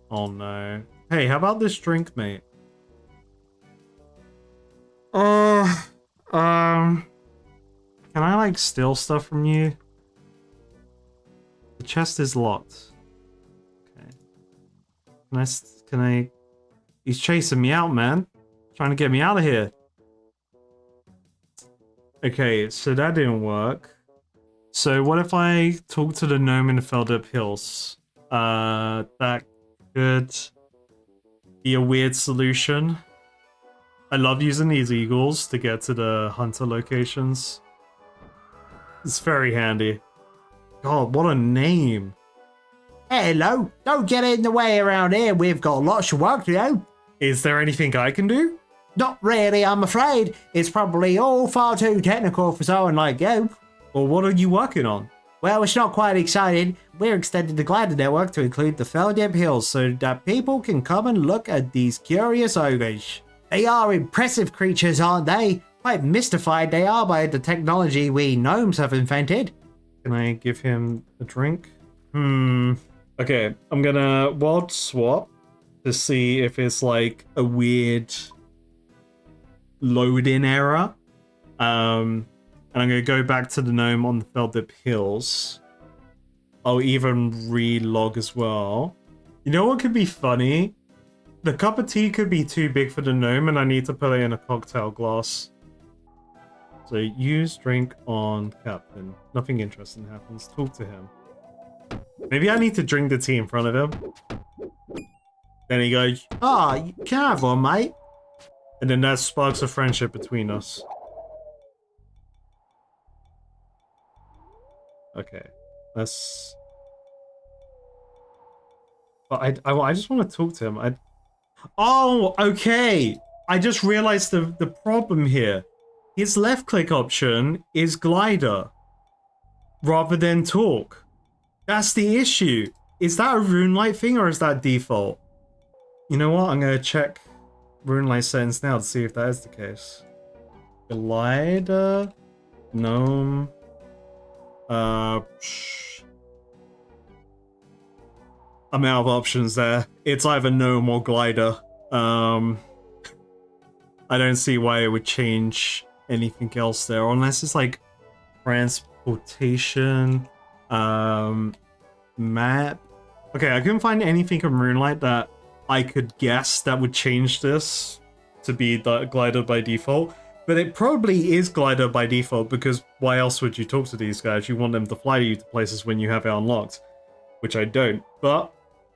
Oh no. Hey, how about this drink, mate? Can I like steal stuff from you? The chest is locked. Okay. Can I? He's chasing me out, man. Trying to get me out of here. Okay, so that didn't work. So what if I talk to the gnome in the Feldip Hills? That could be a weird solution. I love using these eagles to get to the hunter locations. It's very handy. God, what a name. Hello, don't get in the way around here. We've got lots of work to do. Is there anything I can do? Not really, I'm afraid. It's probably all far too technical for someone like you. Well, what are you working on? Well, it's not quite exciting. We're extending the glider network to include the Feldip Hills so that people can come and look at these curious ogres. They are impressive creatures, aren't they? Quite mystified they are by the technology we gnomes have invented. Can I give him a drink? Okay, I'm gonna world swap to see if it's like a weird load-in error. And I'm gonna go back to the gnome on the Feldip Hills. I'll even re-log as well. You know what could be funny? The cup of tea could be too big for the gnome and I need to put it in a cocktail glass. So use drink on captain. Nothing interesting happens. Talk to him. Maybe I need to drink the tea in front of him. Then he goes, Ah, you can have one, mate. and then that sparks a friendship between us. Okay, let's... But I just want to talk to him. Oh, okay! I just realized the problem here. His left click option is glider rather than talk. That's the issue. Is that a RuneLite thing or is that default? You know what? I'm going to check RuneLite settings now to see if that is the case. Glider? Gnome? I'm out of options there. It's either gnome or glider. I don't see why it would change anything else there, unless it's like transportation, map. Okay, I couldn't find anything from RuneLite that I could guess that would change this to be the glider by default. But it probably is glider by default, because why else would you talk to these guys? You want them to fly you to places when you have it unlocked. which I don't, but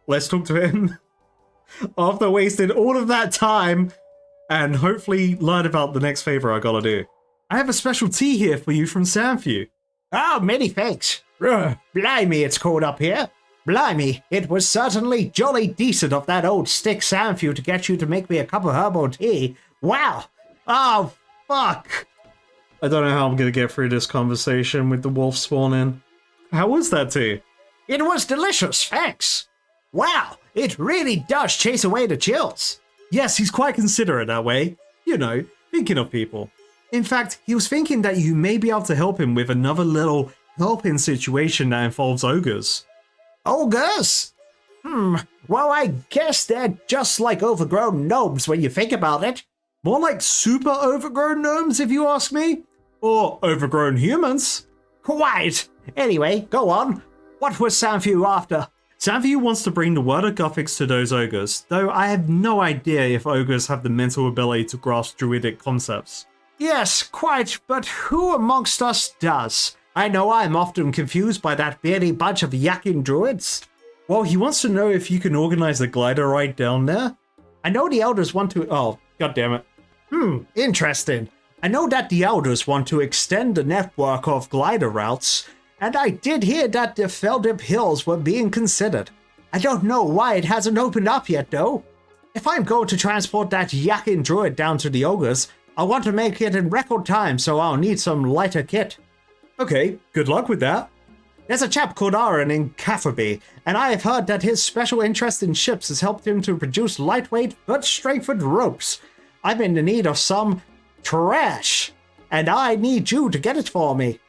let's talk to him after wasting all of that time and hopefully learn about the next favor I gotta do. I have a special tea here for you from Samfew. Oh, many thanks. Blimey, it's cold up here. Blimey, it was certainly jolly decent of that old stick Samfew to get you to make me a cup of herbal tea. Wow. Oh, fuck. I don't know how I'm gonna get through this conversation with the wolf spawning. How was that tea? It was delicious, thanks. Wow, it really does chase away the chills. Yes, he's quite considerate that way. You know, thinking of people. In fact, he was thinking that you may be able to help him with another little helping situation that involves ogres. Ogres? Well, I guess they're just like overgrown gnomes when you think about it. More like super overgrown gnomes, if you ask me. Or overgrown humans. Quite. Anyway, go on. What was Samfew after? Samfew wants to bring the word of Gothics to those ogres, though I have no idea if ogres have the mental ability to grasp druidic concepts. Yes, quite, but who amongst us does? I know I'm often confused by that beardy bunch of yakking druids. Well, he wants to know if you can organize a glider ride down there. I know the elders want to... Oh, God damn it. Interesting. I know that the elders want to extend the network of glider routes, and I did hear that the Feldip Hills were being considered. I don't know why it hasn't opened up yet, though. If I'm going to transport that yakking druid down to the ogres, I want to make it in record time, so I'll need some lighter kit. Okay, good luck with that. There's a chap called Aaron in Cafferby, and I have heard that his special interest in ships has helped him to produce lightweight but strengthened ropes. I'm in the need of some trash, and I need you to get it for me.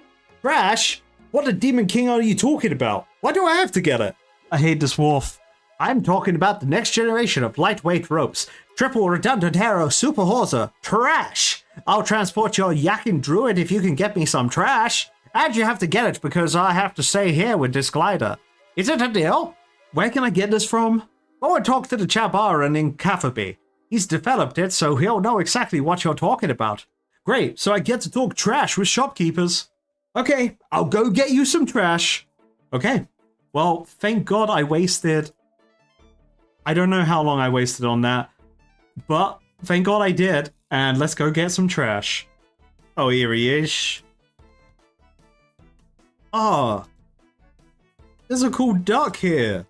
Trash? What the Demon King are you talking about? Why do I have to get it? I hate this wolf. I'm talking about the next generation of lightweight ropes. Triple redundant arrow super hawser. Trash! I'll transport your yakking druid if you can get me some trash. And you have to get it because I have to stay here with this glider. Is it a deal? Where can I get this from? Go and talk to the chap Aaron in Cafferby. He's developed it, so he'll know exactly what you're talking about. Great, so I get to talk trash with shopkeepers. Okay, I'll go get you some trash. Okay, well, thank God I wasted... I don't know how long I wasted on that, but thank God I did, and let's go get some trash. Oh, here he is. Ah, there's a cool duck here.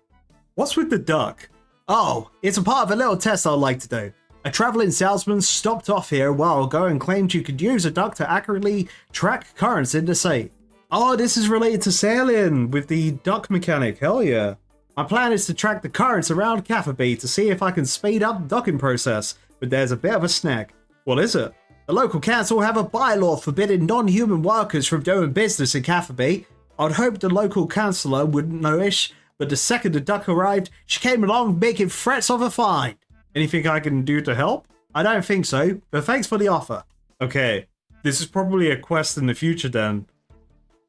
What's with the duck? Oh, it's a part of a little test I'd like to do. A traveling salesman stopped off here a while ago and claimed you could use a duck to accurately track currents in the sea. Oh, this is related to sailing with the duck mechanic. Hell yeah. My plan is to track the currents around Cafferby to see if I can speed up the docking process, but there's a bit of a snag. What is it? The local council have a bylaw forbidding non-human workers from doing business in Cafferby. I'd hope the local councillor wouldn't notice, but the second the duck arrived, she came along making threats of a fine. Anything I can do to help? I don't think so, but thanks for the offer. Okay, this is probably a quest in the future then.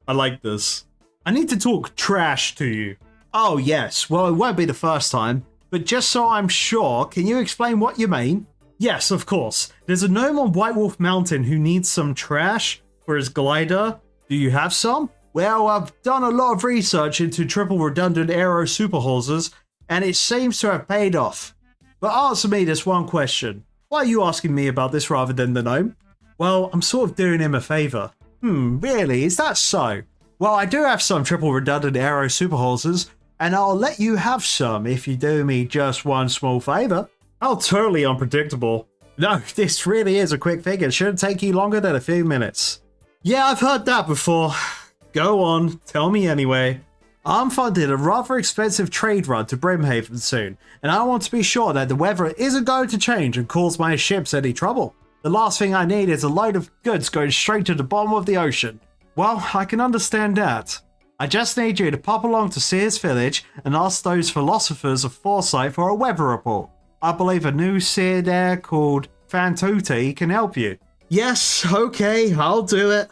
I like this. I need to talk trash to you. Oh yes, well it won't be the first time, but just so I'm sure, can you explain what you mean? Yes, of course. There's a gnome on White Wolf Mountain who needs some trash for his glider. Do you have some? Well, I've done a lot of research into triple redundant aero super hawsers, and it seems to have paid off. But answer me this one question. Why are you asking me about this rather than the gnome? Well, I'm sort of doing him a favor. Really? Is that so? Well, I do have some triple redundant aero super hawsers, and I'll let you have some if you do me just one small favor. How totally unpredictable. No, this really is a quick thing. It shouldn't take you longer than a few minutes. Yeah, I've heard that before. Go on, tell me anyway. I'm funding a rather expensive trade run to Brimhaven soon, and I want to be sure that the weather isn't going to change and cause my ships any trouble. The last thing I need is a load of goods going straight to the bottom of the ocean. Well, I can understand that. I just need you to pop along to Sears Village and ask those philosophers of foresight for a weather report. I believe a new seer there called Fantuti can help you. Yes, okay, I'll do it.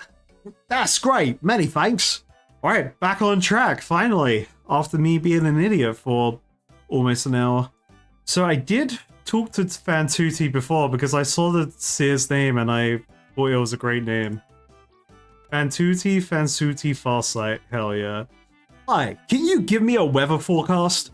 That's great, many thanks. Alright, back on track, finally, after me being an idiot for almost an hour. So I did talk to Fantuti before because I saw the seer's name and I thought it was a great name. Fantuti, Farsight, hell yeah. Hi, can you give me a weather forecast?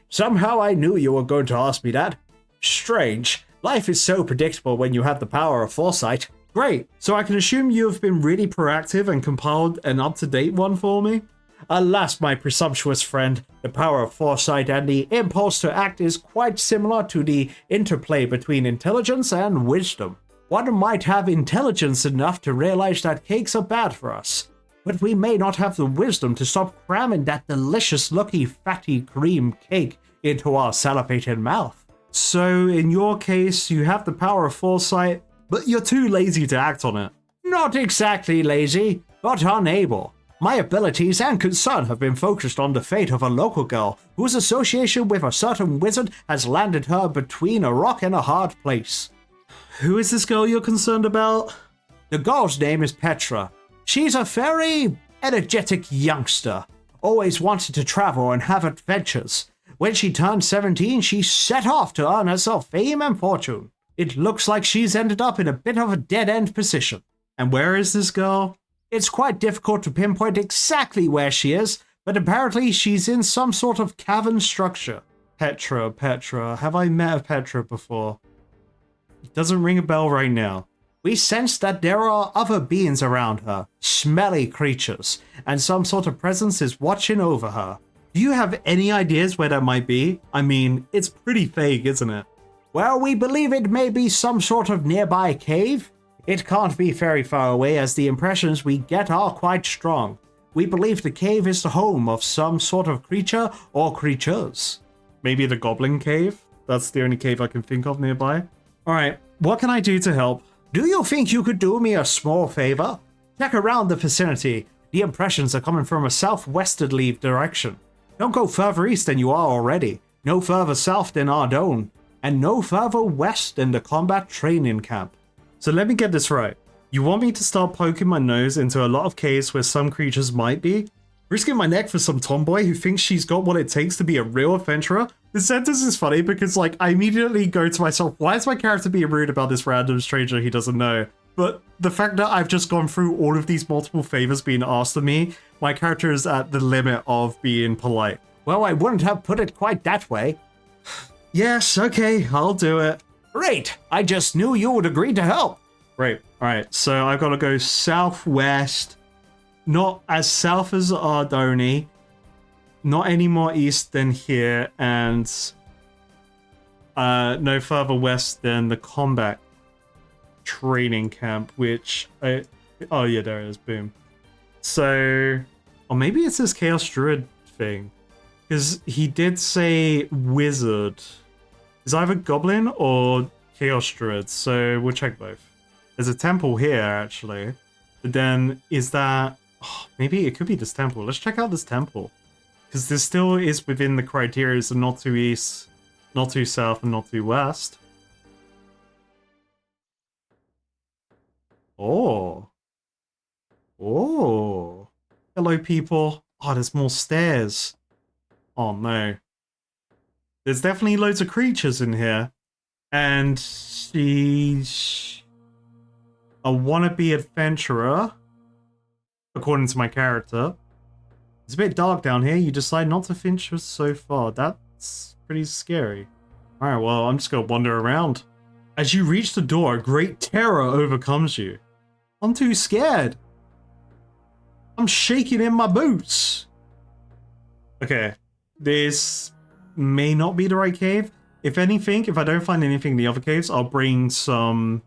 Somehow I knew you were going to ask me that. Strange. Life is so predictable when you have the power of foresight. Great, so I can assume you have been really proactive and compiled an up-to-date one for me? Alas, my presumptuous friend, the power of foresight and the impulse to act is quite similar to the interplay between intelligence and wisdom. One might have intelligence enough to realize that cakes are bad for us, but we may not have the wisdom to stop cramming that delicious-looking fatty cream cake into our salivated mouth. So, in your case, you have the power of foresight, but you're too lazy to act on it. Not exactly lazy, but unable. My abilities and concern have been focused on the fate of a local girl whose association with a certain wizard has landed her between a rock and a hard place. Who is this girl you're concerned about? The girl's name is Petra. She's a very energetic youngster, always wanted to travel and have adventures. When she turned 17, she set off to earn herself fame and fortune. It looks like she's ended up in a bit of a dead-end position. And where is this girl? It's quite difficult to pinpoint exactly where she is, but apparently she's in some sort of cavern structure. Petra. Have I met a Petra before? It doesn't ring a bell right now. We sense that there are other beings around her, smelly creatures, and some sort of presence is watching over her. Do you have any ideas where that might be? I mean, it's pretty vague, isn't it? Well, we believe it may be some sort of nearby cave. It can't be very far away as the impressions we get are quite strong. We believe the cave is the home of some sort of creature or creatures. Maybe the Goblin Cave? That's the only cave I can think of nearby. Alright, what can I do to help? Do you think you could do me a small favor? Check around the vicinity. The impressions are coming from a southwesterly direction. Don't go further east than you are already. No further south than Ardone. And no further west than the combat training camp. So let me get this right. You want me to start poking my nose into a lot of caves where some creatures might be? Risking my neck for some tomboy who thinks she's got what it takes to be a real adventurer? The sentence is funny because, like, I immediately go to myself, why is my character being rude about this random stranger he doesn't know? But the fact that I've just gone through all of these multiple favors being asked of me, my character is at the limit of being polite. Well, I wouldn't have put it quite that way. Yes, okay, I'll do it. Great! I just knew you would agree to help. Great. Alright, so I've got to go southwest. Not as south as Ardoni. Not any more east than here. And no further west than the combat training camp, which... oh yeah, there it is. Boom. So... Or maybe it's this Chaos Druid thing. Because he did say wizard. It's either goblin or chaos druid, so we'll check both. There's a temple here, actually. But then, is that... Oh, maybe it could be this temple. Let's check out this temple. Because this still is within the criteria of not too east, not too south, and not too west. Oh. Oh. Hello, people. Oh, there's more stairs. Oh, no. There's definitely loads of creatures in here. And she's a wannabe adventurer, according to my character. It's a bit dark down here. You decide not to venture so far. That's pretty scary. Alright, well, I'm just gonna wander around. As you reach the door, a great terror overcomes you. I'm too scared. I'm shaking in my boots. Okay, this may not be the right cave. If anything, if I don't find anything in the other caves, I'll bring some,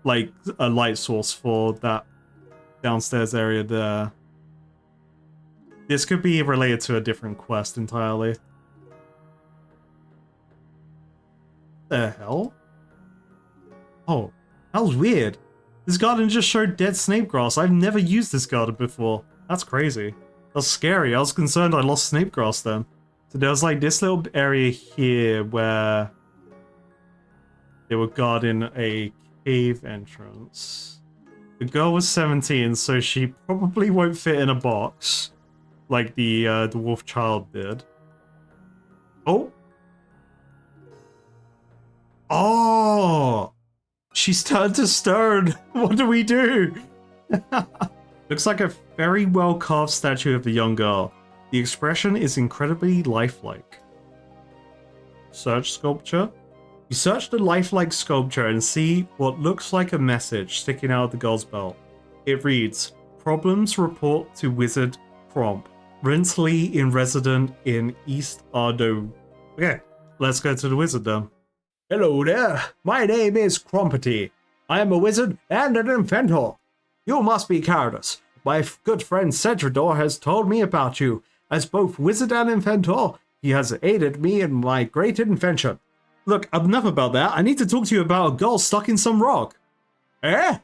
like, a light source for that downstairs area there. This could be related to a different quest entirely. The hell? Oh, that was weird. This garden just showed dead snake grass. I've never used this garden before. That's crazy. That's scary. I was concerned I lost snake grass then. So there was like this little area here where they were guarding a cave entrance. The girl was 17, so she probably won't fit in a box like the wolf child did. Oh. Oh! She's turned to stone. What do we do? Looks like a very well carved statue of the young girl. The expression is incredibly lifelike. Search sculpture. You search the lifelike sculpture and see what looks like a message sticking out of the girl's belt. It reads, "Problems report to Wizard Cromp. Rensley in resident in East Ardo." Okay, let's go to the wizard then. Hello there, my name is Crumpety. I am a wizard and an inventor. You must be Cardus. My good friend Cedrador has told me about you. As both wizard and inventor, he has aided me in my great invention. Look, enough about that. I need to talk to you about a girl stuck in some rock. Eh?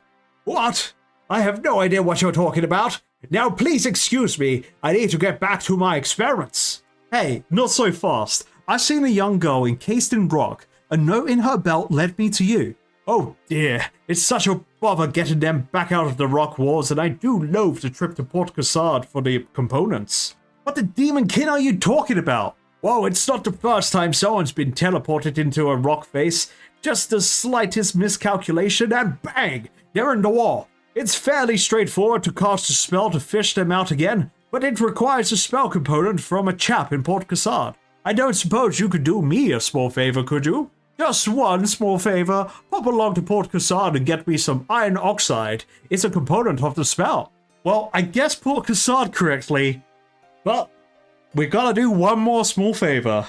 What? I have no idea what you're talking about. Now please excuse me. I need to get back to my experiments. Hey, not so fast. I've seen a young girl encased in rock. A note in her belt led me to you. Oh dear, it's such a bother getting them back out of the rock walls, and I do loathe the trip to Port Cassard for the components. What the demon kin are you talking about? Whoa, it's not the first time someone's been teleported into a rock face. Just the slightest miscalculation and bang, they're in the wall. It's fairly straightforward to cast a spell to fish them out again, but it requires a spell component from a chap in Port Cassard. I don't suppose you could do me a small favor, could you? Just one small favor. Pop along to Port Cassard and get me some iron oxide. It's a component of the spell. Well, I guess Port Cassard correctly, but we gotta do one more small favor.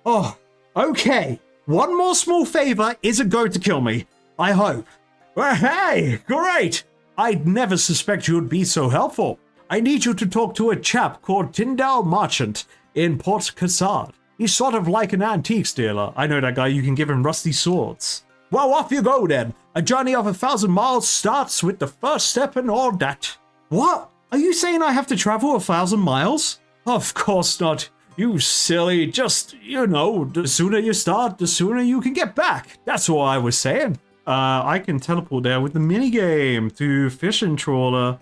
Oh, okay. One more small favor isn't going to kill me. I hope. Well, hey, great. I'd never suspect you'd be so helpful. I need you to talk to a chap called Tyndall Marchant in Port Cassard. He's sort of like an antiques dealer. I know that guy. You can give him rusty swords. Well, off you go then. A journey of 1,000 miles starts with the first step and all that. What? Are you saying I have to travel 1,000 miles? Of course not. You silly. Just, you know, the sooner you start, the sooner you can get back. That's all I was saying. I can teleport there with the minigame to Fishing Trawler,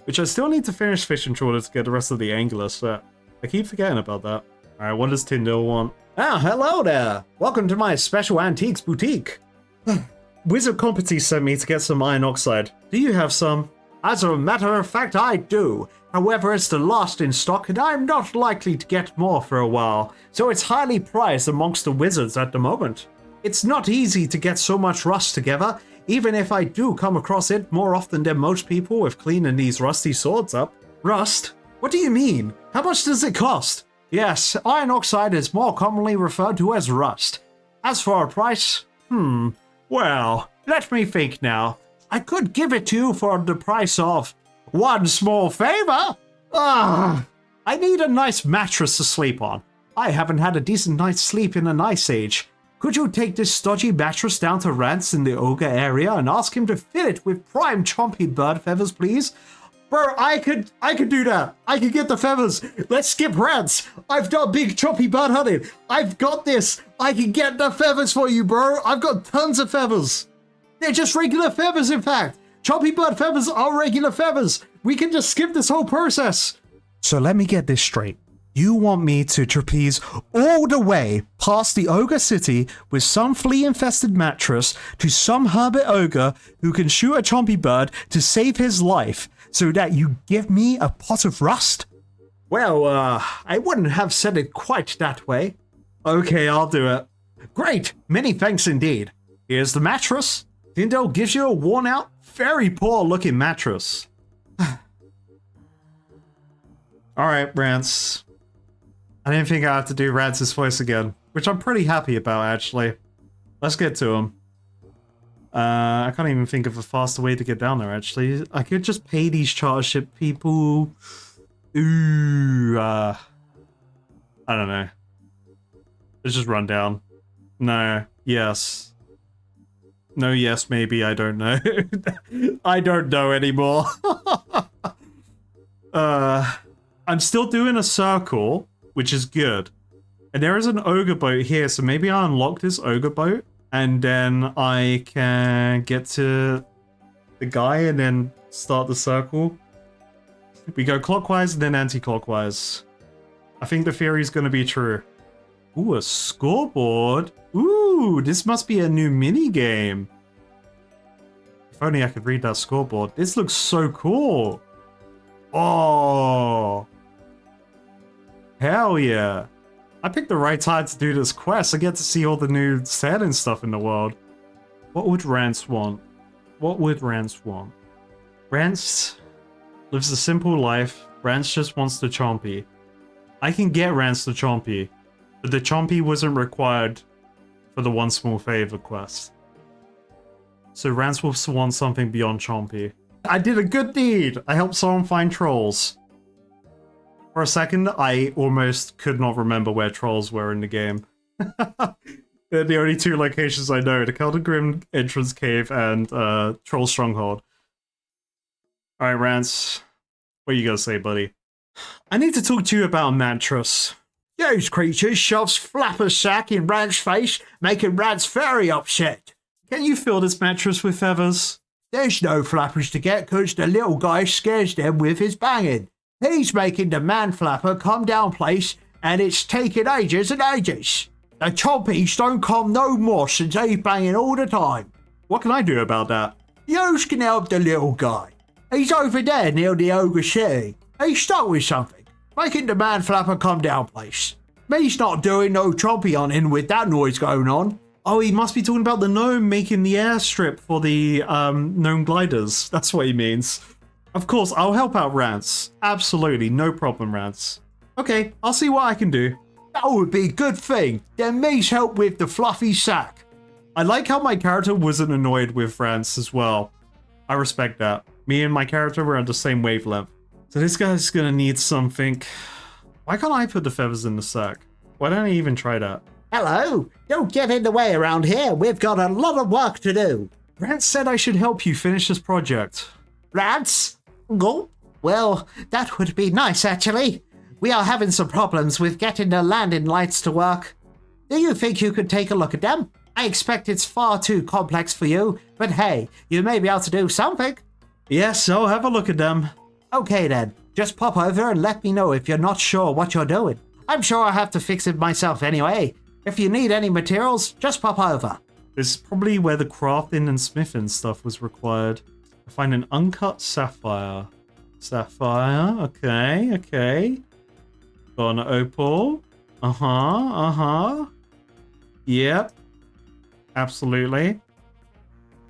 which I still need to finish Fishing Trawler to get the rest of the Angler set. I keep forgetting about that. Alright, what does Tyndall want? Ah, hello there. Welcome to my special antiques boutique. Wizard Compety sent me to get some iron oxide. Do you have some? As a matter of fact, I do. However, it's the last in stock, and I'm not likely to get more for a while, so it's highly prized amongst the wizards at the moment. It's not easy to get so much rust together, even if I do come across it more often than most people with cleaning these rusty swords up. Rust? What do you mean? How much does it cost? Yes, iron oxide is more commonly referred to as rust. As for a price, well, let me think now. I could give it to you for the price of one small favor. I need a nice mattress to sleep on. I haven't had a decent night's sleep in an ice age. Could you take this stodgy mattress down to Rance in the ogre area and ask him to fill it with prime chompy bird feathers, please? Bro, I could do that. I could get the feathers. Let's skip Rance. I've done big chompy bird hunting. I've got this. I can get the feathers for you, bro. I've got tons of feathers. They're just regular feathers, in fact. Chompy bird feathers are regular feathers. We can just skip this whole process. So let me get this straight. You want me to trapeze all the way past the ogre city with some flea-infested mattress to some hermit ogre who can shoot a chompy bird to save his life so that you give me a pot of rust? Well, I wouldn't have said it quite that way. Okay, I'll do it. Great, many thanks indeed. Here's the mattress. Tyndall gives you a worn-out, very poor-looking mattress. Alright, Rance. I didn't think I have to do Rance's voice again, which I'm pretty happy about, actually. Let's get to him. I can't even think of a faster way to get down there, actually. I could just pay these charter ship people. Ooh, I don't know. Let's just run down. No, yes. No, yes, maybe, I don't know. I don't know anymore. I'm still doing a circle, which is good. And there is an ogre boat here, so maybe I unlock this ogre boat, and then I can get to the guy and then start the circle. We go clockwise and then anti-clockwise. I think the theory is going to be true. Ooh, a scoreboard. Ooh, this must be a new mini game. If only I could read that scoreboard. This looks so cool. Oh. Hell yeah. I picked the right time to do this quest. I get to see all the new set and stuff in the world. What would Rance want? What would Rance want? Rance lives a simple life. Rance just wants the Chompy. I can get Rance the Chompy, but the Chompy wasn't required for the One Small Favour quest. So Rance will want something beyond Chompy. I did a good deed! I helped someone find trolls. For a second, I almost could not remember where trolls were in the game. They're the only two locations I know, the Keldagrim entrance cave and Troll Stronghold. Alright, Rance. What are you gonna say, buddy? I need to talk to you about a mattress. Those creatures shoves flapper sack in Rant's face, making Rant very upset. Can you fill this mattress with feathers? There's no flappers to get because the little guy scares them with his banging. He's making the man flapper come down place, and it's taking ages and ages. The chompies don't come no more since he's banging all the time. What can I do about that? Yous can help the little guy. He's over there near the ogre city. He's stuck with something, making the man flapper come down place. Me's not doing no chompy hunting with that noise going on. Oh, he must be talking about the gnome making the airstrip for the gnome gliders. That's what he means. Of course, I'll help out Rance. Absolutely, no problem, Rance. Okay, I'll see what I can do. That would be a good thing. Then me's help with the fluffy sack. I like how my character wasn't annoyed with Rance as well. I respect that. Me and my character were on the same wavelength. So this guy's gonna need something. Why can't I put the feathers in the sack? Why don't I even try that? Hello, don't get in the way around here. We've got a lot of work to do. Rance said I should help you finish this project. Rance? Go? Well, that would be nice, actually. We are having some problems with getting the landing lights to work. Do you think you could take a look at them? I expect it's far too complex for you, but hey, you may be able to do something. Yes, I'll have a look at them. Okay then, just pop over and let me know if you're not sure what you're doing. I'm sure I'll have to fix it myself anyway. If you need any materials, just pop over. This is probably where the crafting and smithing stuff was required. I find an uncut sapphire. Sapphire, okay. Got an opal. Yep. Absolutely.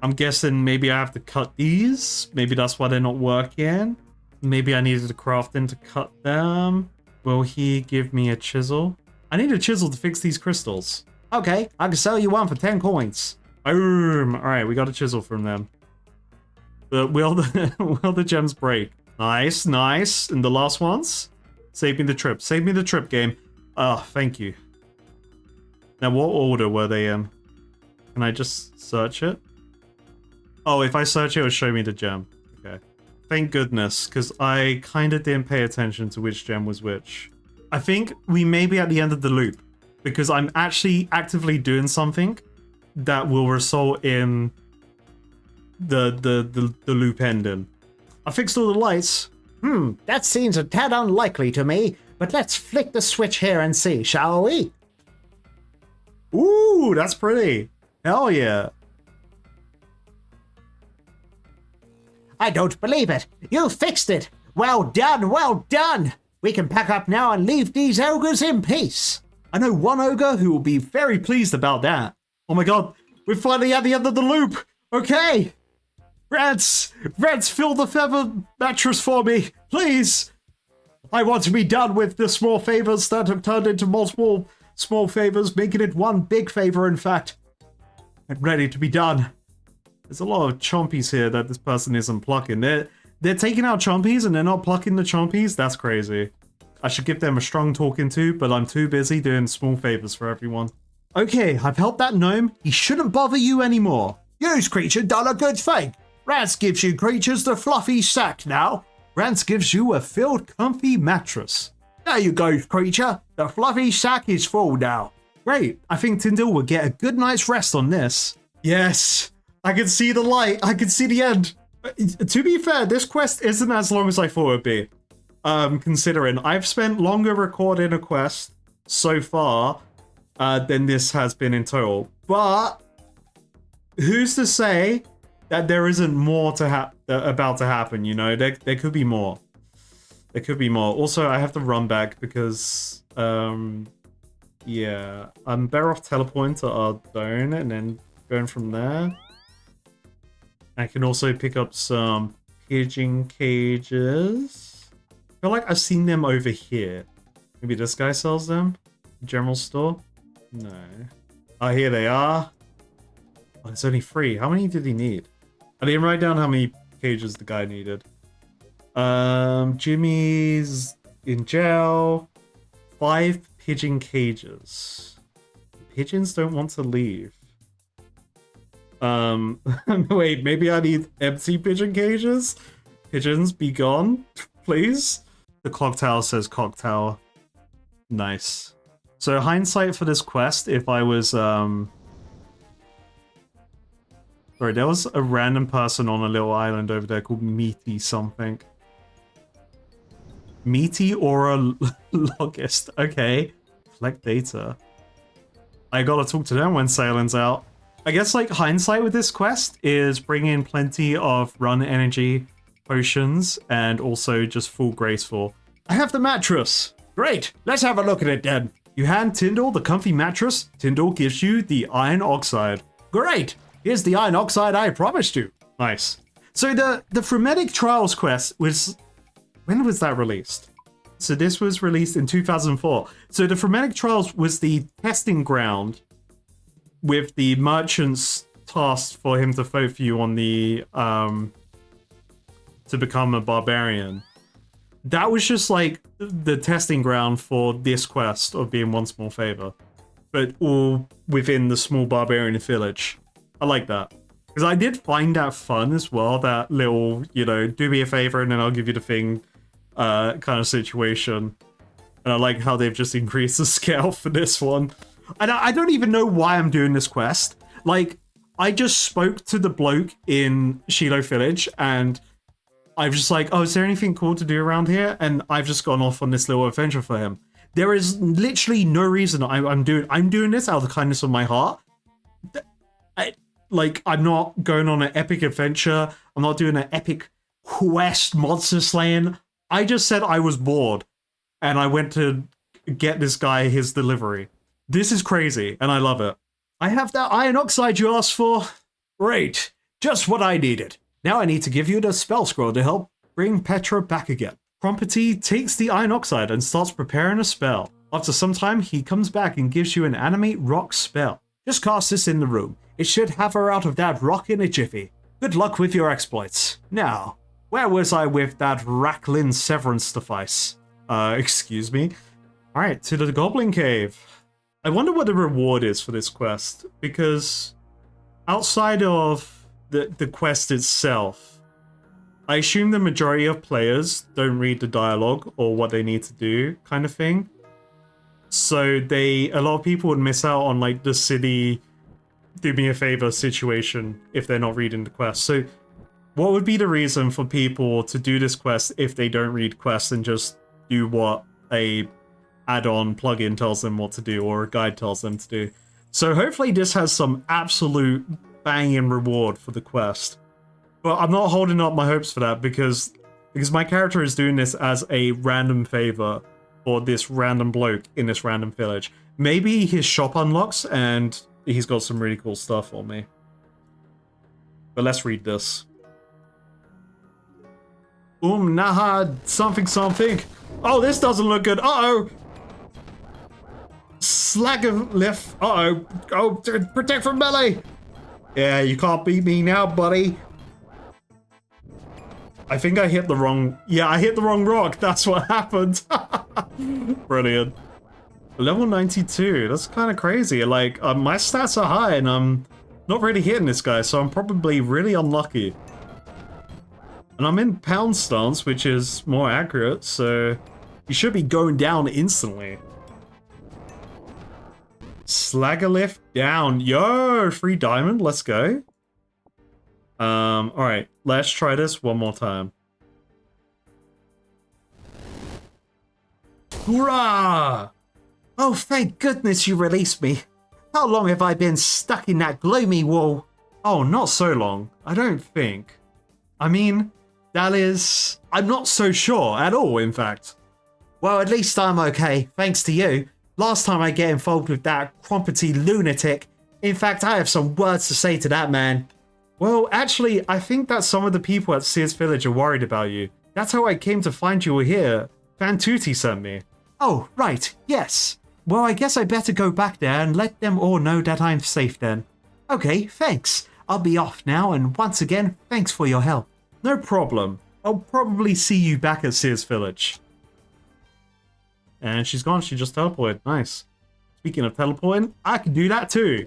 I'm guessing maybe I have to cut these. Maybe that's why they're not working. Maybe I needed a crafting to cut them. Will he give me a chisel? I need a chisel to fix these crystals. Okay, I can sell you one for 10 coins. Boom! Alright, we got a chisel from them. But will the gems break? Nice. And the last ones? Save me the trip, game. Thank you. Now, what order were they in? Can I just search it? Oh, if I search it, it'll show me the gem. Okay. Thank goodness, because I kind of didn't pay attention to which gem was which. I think we may be at the end of the loop, because I'm actually actively doing something that will result in the loop ending. I fixed all the lights. That seems a tad unlikely to me, but let's flick the switch here and see, shall we? Ooh, that's pretty. Hell yeah. I don't believe it. You fixed it. Well done, well done. We can pack up now and leave these ogres in peace. I know one ogre who will be very pleased about that. Oh my god, we're finally at the end of the loop. Okay. Rance, fill the feather mattress for me, please. I want to be done with the small favors that have turned into multiple small favors, making it one big favor, in fact. I'm ready to be done. There's a lot of chompies here that this person isn't plucking. They're taking out chompies and they're not plucking the chompies? That's crazy. I should give them a strong talking to, but I'm too busy doing small favors for everyone. Okay, I've helped that gnome. He shouldn't bother you anymore. You's creature done a good thing. Rance gives you creatures the fluffy sack now. Rance gives you a filled, comfy mattress. There you go, creature. The fluffy sack is full now. Great. I think Tyndall will get a good night's rest on this. Yes. I can see the light. I can see the end. To be fair, this quest isn't as long as I thought it would be. Considering I've spent longer recording a quest so far than this has been in total. But who's to say that there isn't more to about to happen, you know? There could be more. There could be more. Also, I have to run back because, yeah, I'm better off teleporting to our dome and then going from there. I can also pick up some pigeon cages. I feel like I've seen them over here. Maybe this guy sells them? General store? No. Oh, here they are. Oh, it's only 3. How many did he need? I didn't write down how many cages the guy needed. Jimmy's in jail. 5 pigeon cages. Pigeons don't want to leave. Wait, maybe I need empty pigeon cages? Pigeons, be gone, please. The clock tower says clock tower. Nice. So hindsight for this quest, if I was, sorry, there was a random person on a little island over there called Meaty something. Meaty or a logist. Okay. Collect data. I gotta talk to them when sailing's out. I guess, like, hindsight with this quest is bring in plenty of run energy potions and also just full graceful. I have the mattress. Great, let's have a look at it then. You hand Tyndall the comfy mattress. Tyndall gives you the iron oxide. Great, here's the iron oxide I promised you. Nice. So the Frenetic Trials quest was... When was that released? So this was released in 2004. So the Frenetic Trials was the testing ground with the merchants tasked for him to vote for you on the, to become a barbarian. That was just like the testing ground for this quest of being One Small Favour. But all within the small barbarian village. I like that. Because I did find that fun as well, that little, you know, do me a favour and then I'll give you the thing kind of situation. And I like how they've just increased the scale for this one. And I don't even know why I'm doing this quest. Like, I just spoke to the bloke in Shiloh Village and I was just like, oh, is there anything cool to do around here? And I've just gone off on this little adventure for him. There is literally no reason I'm doing this out of the kindness of my heart. I'm not going on an epic adventure. I'm not doing an epic quest monster slaying. I just said I was bored and I went to get this guy his delivery. This is crazy, and I love it. I have that iron oxide you asked for. Great, just what I needed. Now I need to give you the spell scroll to help bring Petra back again. Prompty takes the iron oxide and starts preparing a spell. After some time, he comes back and gives you an animate rock spell. Just cast this in the room. It should have her out of that rock in a jiffy. Good luck with your exploits. Now, where was I with that Racklin severance device? Excuse me? Alright, to the Goblin Cave. I wonder what the reward is for this quest, because outside of the quest itself, I assume the majority of players don't read the dialogue or what they need to do kind of thing. So a lot of people would miss out on like the city do me a favor situation if they're not reading the quest. So what would be the reason for people to do this quest if they don't read quests and just do what a add-on plugin tells them what to do or a guide tells them to do? So hopefully this has some absolute banging reward for the quest. But I'm not holding up my hopes for that because my character is doing this as a random favor for this random bloke in this random village. Maybe his shop unlocks and he's got some really cool stuff for me. But let's read this. Naha something something. Oh, this doesn't look good. Uh-oh. Slagaliff. Uh-oh. Oh, protect from melee. Yeah, you can't beat me now, buddy. I think I hit the wrong... Yeah, I hit the wrong rock. That's what happened. Brilliant. Level 92. That's kind of crazy. Like, my stats are high and I'm not really hitting this guy, so I'm probably really unlucky. And I'm in pound stance, which is more accurate, so he should be going down instantly. Slagaliff down. Yo, free diamond. Let's go. Alright, let's try this one more time. Hurrah! Oh, thank goodness you released me. How long have I been stuck in that gloomy wall? Oh, not so long. I don't think. I mean, That is... I'm not so sure at all, in fact. Well, at least I'm okay, thanks to you. Last time I get involved with that crumpety lunatic. In fact, I have some words to say to that man. Well, actually, I think that some of the people at Sears Village are worried about you. That's how I came to find you were here. Fantuti sent me. Oh, right, yes. Well, I guess I better go back there and let them all know that I'm safe then. Okay, thanks. I'll be off now, and once again, thanks for your help. No problem. I'll probably see you back at Sears Village. And she's gone. She just teleported. Nice. Speaking of teleporting, I can do that too.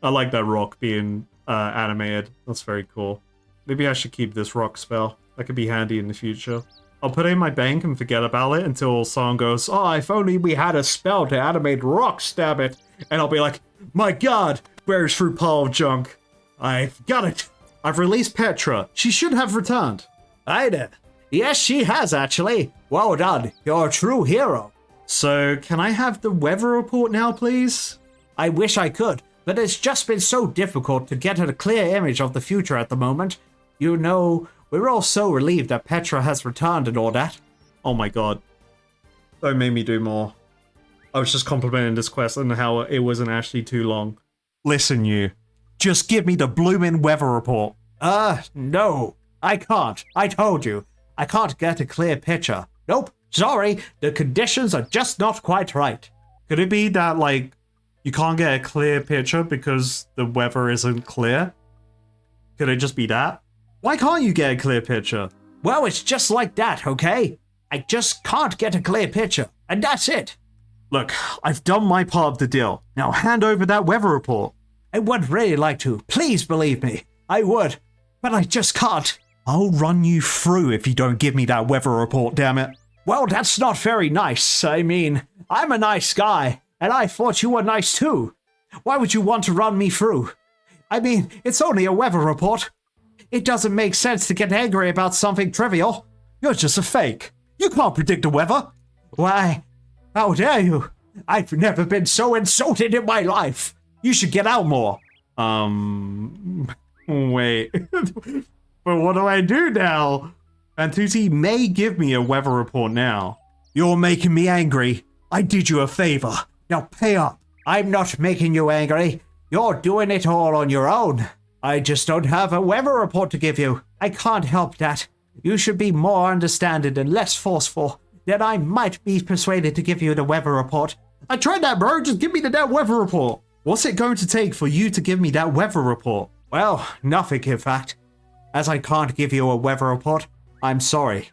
I like that rock being animated. That's very cool. Maybe I should keep this rock spell. That could be handy in the future. I'll put it in my bank and forget about it until someone goes, oh, if only we had a spell to animate rocks, damn it. And I'll be like, my god, where's through pile of junk? I've got it. I've released Petra. She should have returned. Ida. Yes, she has actually. Well done. You're a true hero. So, can I have the weather report now, please? I wish I could, but it's just been so difficult to get a clear image of the future at the moment. You know, we're all so relieved that Petra has returned and all that. Oh my god. Don't make me do more. I was just complimenting this quest and how it wasn't actually too long. Listen, you. Just give me the bloomin' weather report. No. I can't. I told you. I can't get a clear picture. Nope. Sorry. The conditions are just not quite right. Could it be that, like, you can't get a clear picture because the weather isn't clear? Could it just be that? Why can't you get a clear picture? Well, it's just like that, okay? I just can't get a clear picture, and that's it. Look, I've done my part of the deal. Now hand over that weather report. I would really like to. Please believe me. I would. But I just can't. I'll run you through if you don't give me that weather report, damn it. Well, that's not very nice. I mean, I'm a nice guy, and I thought you were nice too. Why would you want to run me through? I mean, it's only a weather report. It doesn't make sense to get angry about something trivial. You're just a fake. You can't predict the weather. Why, how dare you? I've never been so insulted in my life. You should get out more. Wait. But what do I do now? Fantuti may give me a weather report now. You're making me angry. I did you a favor. Now pay up. I'm not making you angry. You're doing it all on your own. I just don't have a weather report to give you. I can't help that. You should be more understanding and less forceful. Then I might be persuaded to give you the weather report. I tried that, bro. Just give me the damn weather report. What's it going to take for you to give me that weather report? Well, nothing in fact. As I can't give you a weather report, I'm sorry.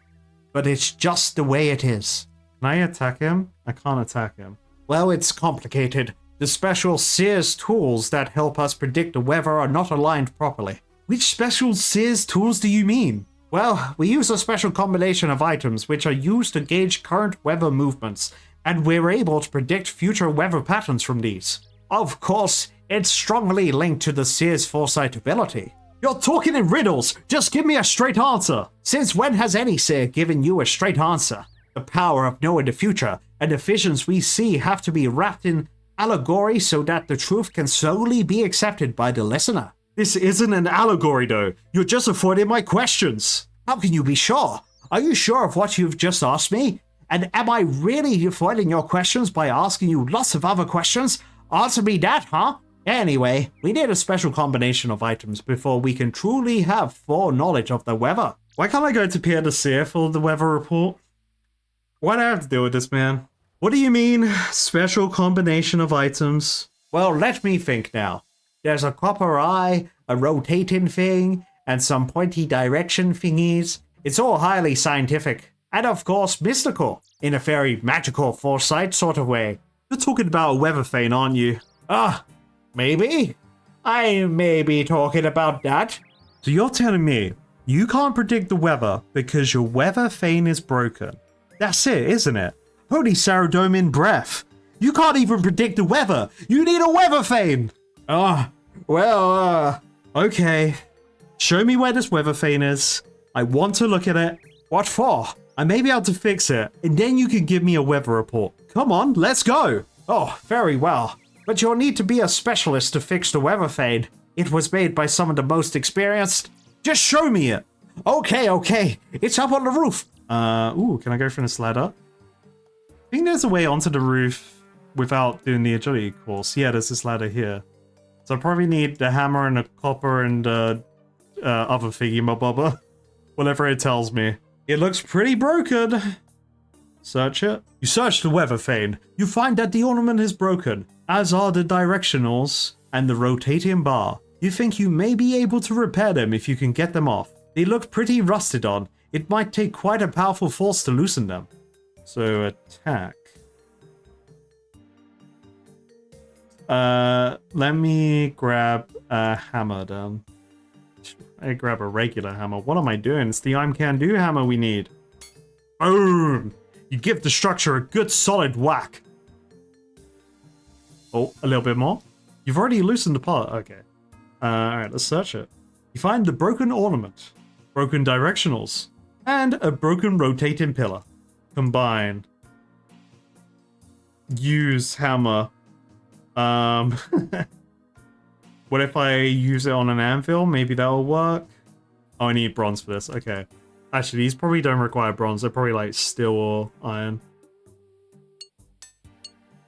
But it's just the way it is. Can I attack him? I can't attack him. Well, it's complicated. The special Sears tools that help us predict the weather are not aligned properly. Which special Sears tools do you mean? Well, we use a special combination of items which are used to gauge current weather movements, and we're able to predict future weather patterns from these. Of course, it's strongly linked to the Sears foresight ability. You're talking in riddles. Just give me a straight answer. Since when has any Seer given you a straight answer? The power of knowing the future and the visions we see have to be wrapped in allegory so that the truth can solely be accepted by the listener. This isn't an allegory though. You're just avoiding my questions. How can you be sure? Are you sure of what you've just asked me? And am I really avoiding your questions by asking you lots of other questions? Answer me that, huh? Anyway, we need a special combination of items before we can truly have full knowledge of the weather. Why can't I go to Pierre the Seer for the weather report? Why do I have to deal with this, man? What do you mean, special combination of items? Well, let me think now. There's a copper eye, a rotating thing, and some pointy direction thingies. It's all highly scientific. And of course, mystical. In a very magical foresight sort of way. You're talking about a weather vane, aren't you? Maybe? I may be talking about that. So you're telling me you can't predict the weather because your weather vane is broken. That's it, isn't it? Holy Saradomin breath. You can't even predict the weather. You need a weather vane. Okay. Show me where this weather vane is. I want to look at it. What for? I may be able to fix it, and then you can give me a weather report. Come on, let's go. Oh, very well. But you'll need to be a specialist to fix the weather vane. It was made by some of the most experienced. Just show me it. Okay. It's up on the roof. Ooh, can I go from this ladder? I think there's a way onto the roof without doing the agility course. Yeah, there's this ladder here. So I probably need the hammer and the copper and other thingy-mabobber. Whatever it tells me. It looks pretty broken. Search it. You search the weather vane. You find that the ornament is broken, as are the directionals and the rotating bar. You think you may be able to repair them if you can get them off. They look pretty rusted on. It might take quite a powerful force to loosen them. So attack. Let me grab a hammer then. I grab a regular hammer. What am I doing? It's the Can Do hammer we need. Boom! You give the structure a good solid whack. Oh, a little bit more. You've already loosened the part. Okay. Alright, let's search it. You find the broken ornament, broken directionals, and a broken rotating pillar. Combine. Use hammer. What if I use it on an anvil? Maybe that'll work. Oh, I need bronze for this. Okay. Actually, these probably don't require bronze. They're probably like steel or iron.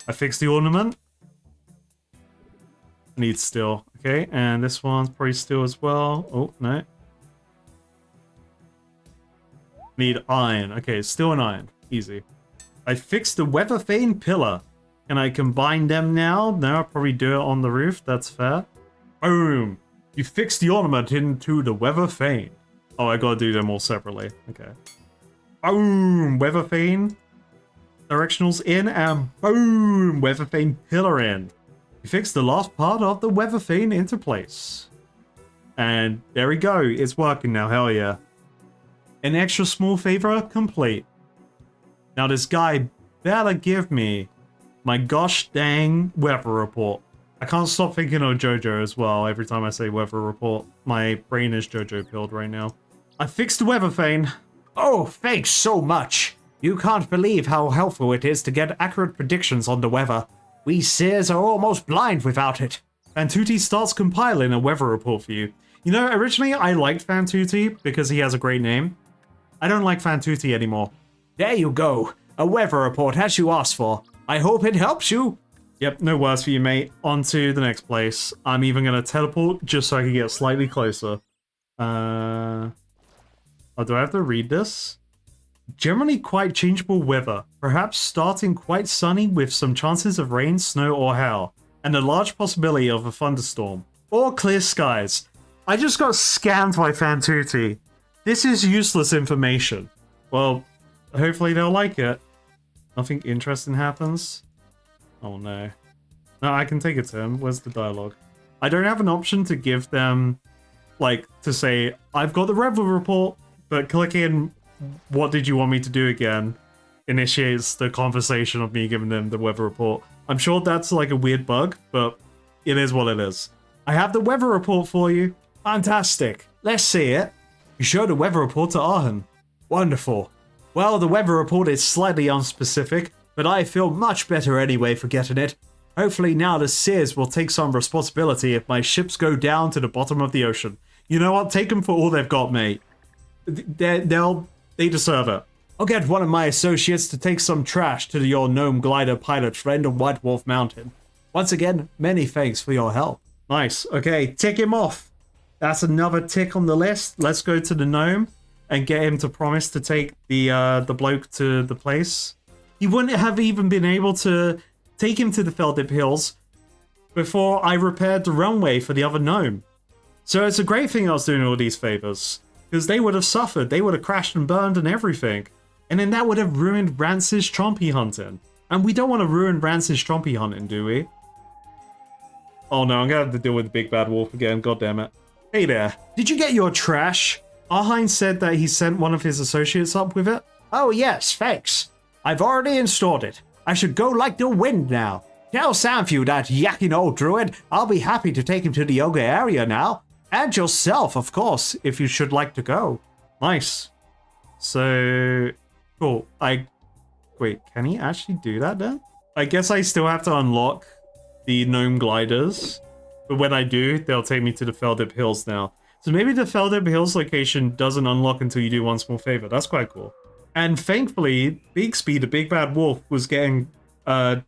I fixed the ornament. Needs steel. Okay, and this one's probably steel as well. Oh, no. Need iron. Okay, steel and iron. Easy. I fixed the weather vane pillar. Can I combine them now? No, I'll probably do it on the roof. That's fair. Boom. You fixed the ornament into the weather vane. Oh, I gotta do them all separately. Okay. Boom. Weather vane. Directionals in and boom. Weather vane pillar in. You fixed the last part of the weather vane into place. And there we go. It's working now. Hell yeah. An extra small favor complete. Now this guy better give me my gosh dang weather report. I can't stop thinking of JoJo as well. Every time I say weather report, my brain is JoJo pilled right now. I fixed the weather vane. Oh, thanks so much. You can't believe how helpful it is to get accurate predictions on the weather. We seers are almost blind without it. Fantuti starts compiling a weather report for you. You know, originally I liked Fantuti because he has a great name. I don't like Fantuti anymore. There you go. A weather report as you asked for. I hope it helps you. Yep, no worse for you, mate. On to the next place. I'm even going to teleport just so I can get slightly closer. Oh, do I have to read this? Generally quite changeable weather, perhaps starting quite sunny with some chances of rain, snow, or hail, and a large possibility of a thunderstorm, or clear skies. I just got scammed by Fantuti. This is useless information. Well, hopefully they'll like it. Nothing interesting happens. Oh no. No, I can take it to him. Where's the dialogue? I don't have an option to give them, like, to say, I've got the weather report, but clicking what did you want me to do again initiates the conversation of me giving them the weather report. I'm sure that's like a weird bug, but it is what it is. I have the weather report for you. Fantastic. Let's see it. You show the weather report to Arhan. Wonderful. Well, the weather report is slightly unspecific, but I feel much better anyway for getting it. Hopefully now the Seers will take some responsibility if my ships go down to the bottom of the ocean. You know what? Take them for all they've got, mate. They deserve it. I'll get one of my associates to take some trash to your gnome glider pilot friend on White Wolf Mountain. Once again, many thanks for your help. Nice. Okay, tick him off. That's another tick on the list. Let's go to the gnome and get him to promise to take the bloke to the place. He wouldn't have even been able to take him to the Feldip Hills before I repaired the runway for the other gnome. So it's a great thing I was doing all these favors, because they would have suffered. They would have crashed and burned and everything. And then that would have ruined Rance's Trompy hunting. And we don't want to ruin Rance's Trompy hunting, do we? Oh no, I'm going to have to deal with the big bad wolf again. God damn it. Hey there. Did you get your trash? Arhine said that he sent one of his associates up with it. Oh yes, thanks. I've already installed it. I should go like the wind now. Tell Samfew, that yakking old druid, I'll be happy to take him to the yoga area now. And yourself, of course, if you should like to go. Nice. So, cool. Wait, can he actually do that then? I guess I still have to unlock the gnome gliders. But when I do, they'll take me to the Feldip Hills now. So maybe the Feldham Hills location doesn't unlock until you do One Small Favour. That's quite cool. And thankfully, Bigsby, the big bad wolf, was getting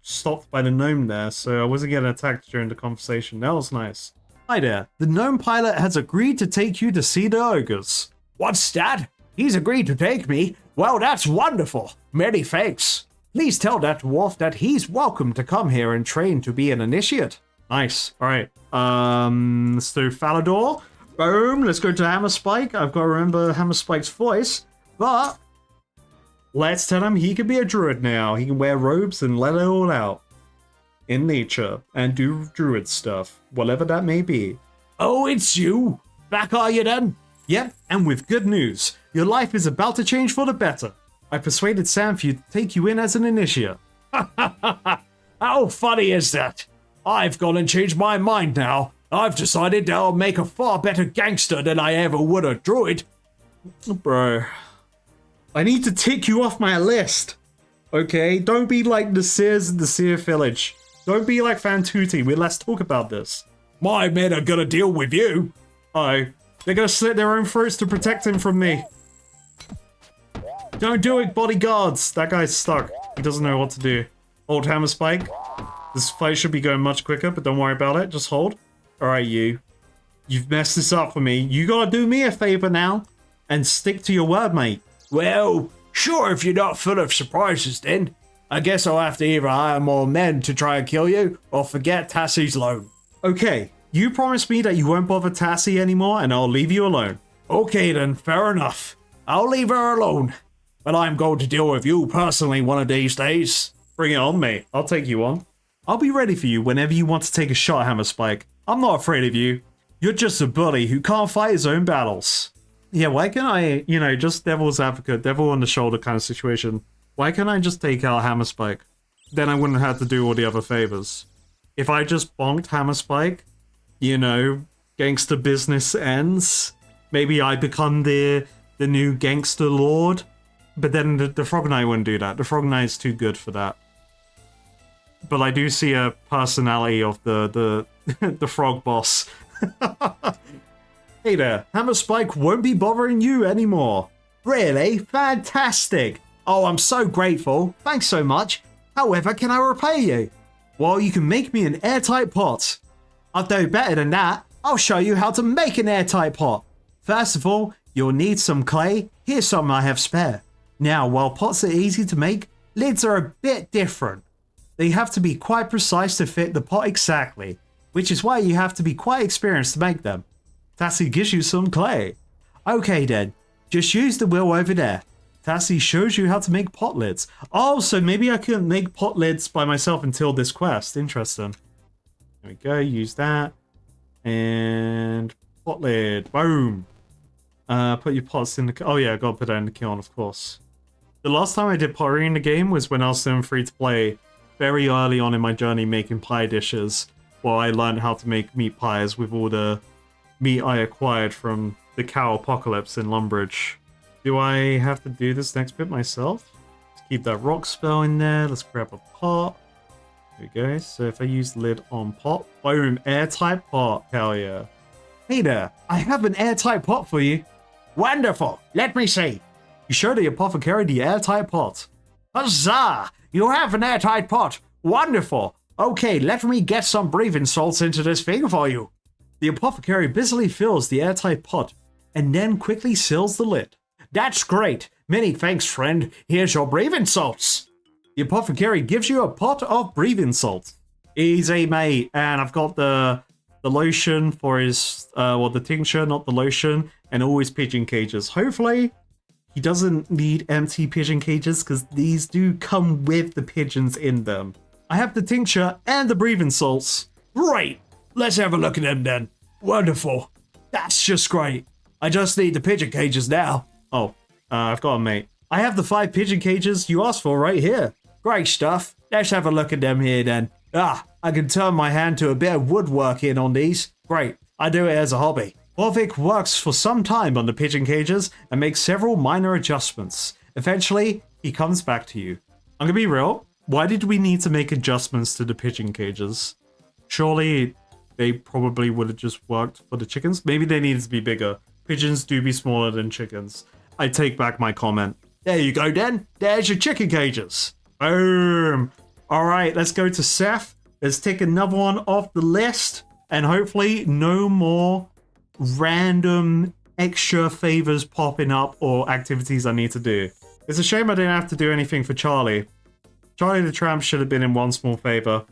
stopped by the gnome there, so I wasn't getting attacked during the conversation. That was nice. Hi there. The gnome pilot has agreed to take you to see the ogres. What's that? He's agreed to take me? Well, that's wonderful. Many thanks. Please tell that dwarf that he's welcome to come here and train to be an initiate. Nice. All right. Let's do Falador. Boom. Let's go to Hammerspike. I've got to remember Hammerspike's voice, but let's tell him he can be a druid now. He can wear robes and let it all out in nature and do druid stuff, whatever that may be. Oh, it's you. Back are you then? Yep, and with good news. Your life is about to change for the better. I persuaded Sam for you to take you in as an initiate. How funny is that? I've gone and changed my mind now. I've decided that I'll make a far better gangster than I ever would a druid. Bro, I need to tick you off my list. Okay, don't be like the Sears in the Sear Village. Don't be like Fantuti. Let's talk about this. My men are gonna deal with you. Oh, they're gonna slit their own throats to protect him from me. Don't do it, bodyguards. That guy's stuck. He doesn't know what to do. Hold hammer spike. This fight should be going much quicker, but don't worry about it. Just hold. Alright, you. You've messed this up for me. You gotta do me a favor now and stick to your word, mate. Well, sure, if you're not full of surprises then. I guess I'll have to either hire more men to try and kill you, or forget Tassie's loan. Okay, you promised me that you won't bother Tassie anymore, and I'll leave you alone. Okay then, fair enough. I'll leave her alone. But I'm going to deal with you personally one of these days. Bring it on, mate. I'll take you on. I'll be ready for you whenever you want to take a shot, Hammer Spike. I'm not afraid of you. You're just a bully who can't fight his own battles. Yeah, why can't I, just devil's advocate, devil on the shoulder kind of situation. Why can't I just take out Hammer Spike? Then I wouldn't have to do all the other favors. If I just bonked Hammer Spike, gangster business ends. Maybe I become the new gangster lord. But then the Frog Knight wouldn't do that. The Frog Knight's too good for that. But I do see a personality of the the frog boss. Hey there, Hammer Spike won't be bothering you anymore. Really? Fantastic. Oh, I'm so grateful. Thanks so much. However, can I repay you? Well, you can make me an airtight pot. I'll do better than that. I'll show you how to make an airtight pot. First of all, you'll need some clay. Here's some I have spare. Now, while pots are easy to make, lids are a bit different. They have to be quite precise to fit the pot exactly, which is why you have to be quite experienced to make them. Tassie gives you some clay. Okay then, just use the wheel over there. Tassie shows you how to make pot lids. Oh, so maybe I couldn't make pot lids by myself until this quest. Interesting. There we go, use that. And pot lid, boom. Put your pots in the... Oh yeah, I gotta put that in the kiln, of course. The last time I did pottery in the game was when I was still free to play, very early on in my journey making pie dishes, while I learned how to make meat pies with all the meat I acquired from the cow apocalypse in Lumbridge. Do I have to do this next bit myself? Let's keep that rock spell in there. Let's grab a pot. There we go. So if I use lid on pot, boom, airtight pot. Hell yeah. Hey there, I have an airtight pot for you. Wonderful. Let me see. You show the apothecary the airtight pot. Huzzah! You have an airtight pot. Wonderful. Okay, let me get some breathing salts into this thing for you. The apothecary busily fills the airtight pot and then quickly seals the lid. That's great. Many thanks, friend. Here's your breathing salts. The apothecary gives you a pot of breathing salt. Easy, mate. And I've got the lotion for his, the tincture, not the lotion, and all his pigeon cages. Hopefully, he doesn't need empty pigeon cages, because these do come with the pigeons in them. I have the tincture and the breathing salts. Great. Let's have a look at them then. Wonderful. That's just great. I just need the pigeon cages now. Oh, I've got them, mate. I have the 5 pigeon cages you asked for right here. Great stuff. Let's have a look at them here then. I can turn my hand to a bit of woodworking on these. Great. I do it as a hobby. Orvik works for some time on the pigeon cages and makes several minor adjustments. Eventually, he comes back to you. I'm gonna be real. Why did we need to make adjustments to the pigeon cages? Surely they probably would have just worked for the chickens. Maybe they needed to be bigger. Pigeons do be smaller than chickens. I take back my comment. There you go, then. There's your chicken cages. Boom. All right, let's go to Seth. Let's take another one off the list. And hopefully no more random extra favors popping up or activities I need to do. It's a shame I didn't have to do anything for Charlie. Charlie the Tramp should have been in One Small Favour.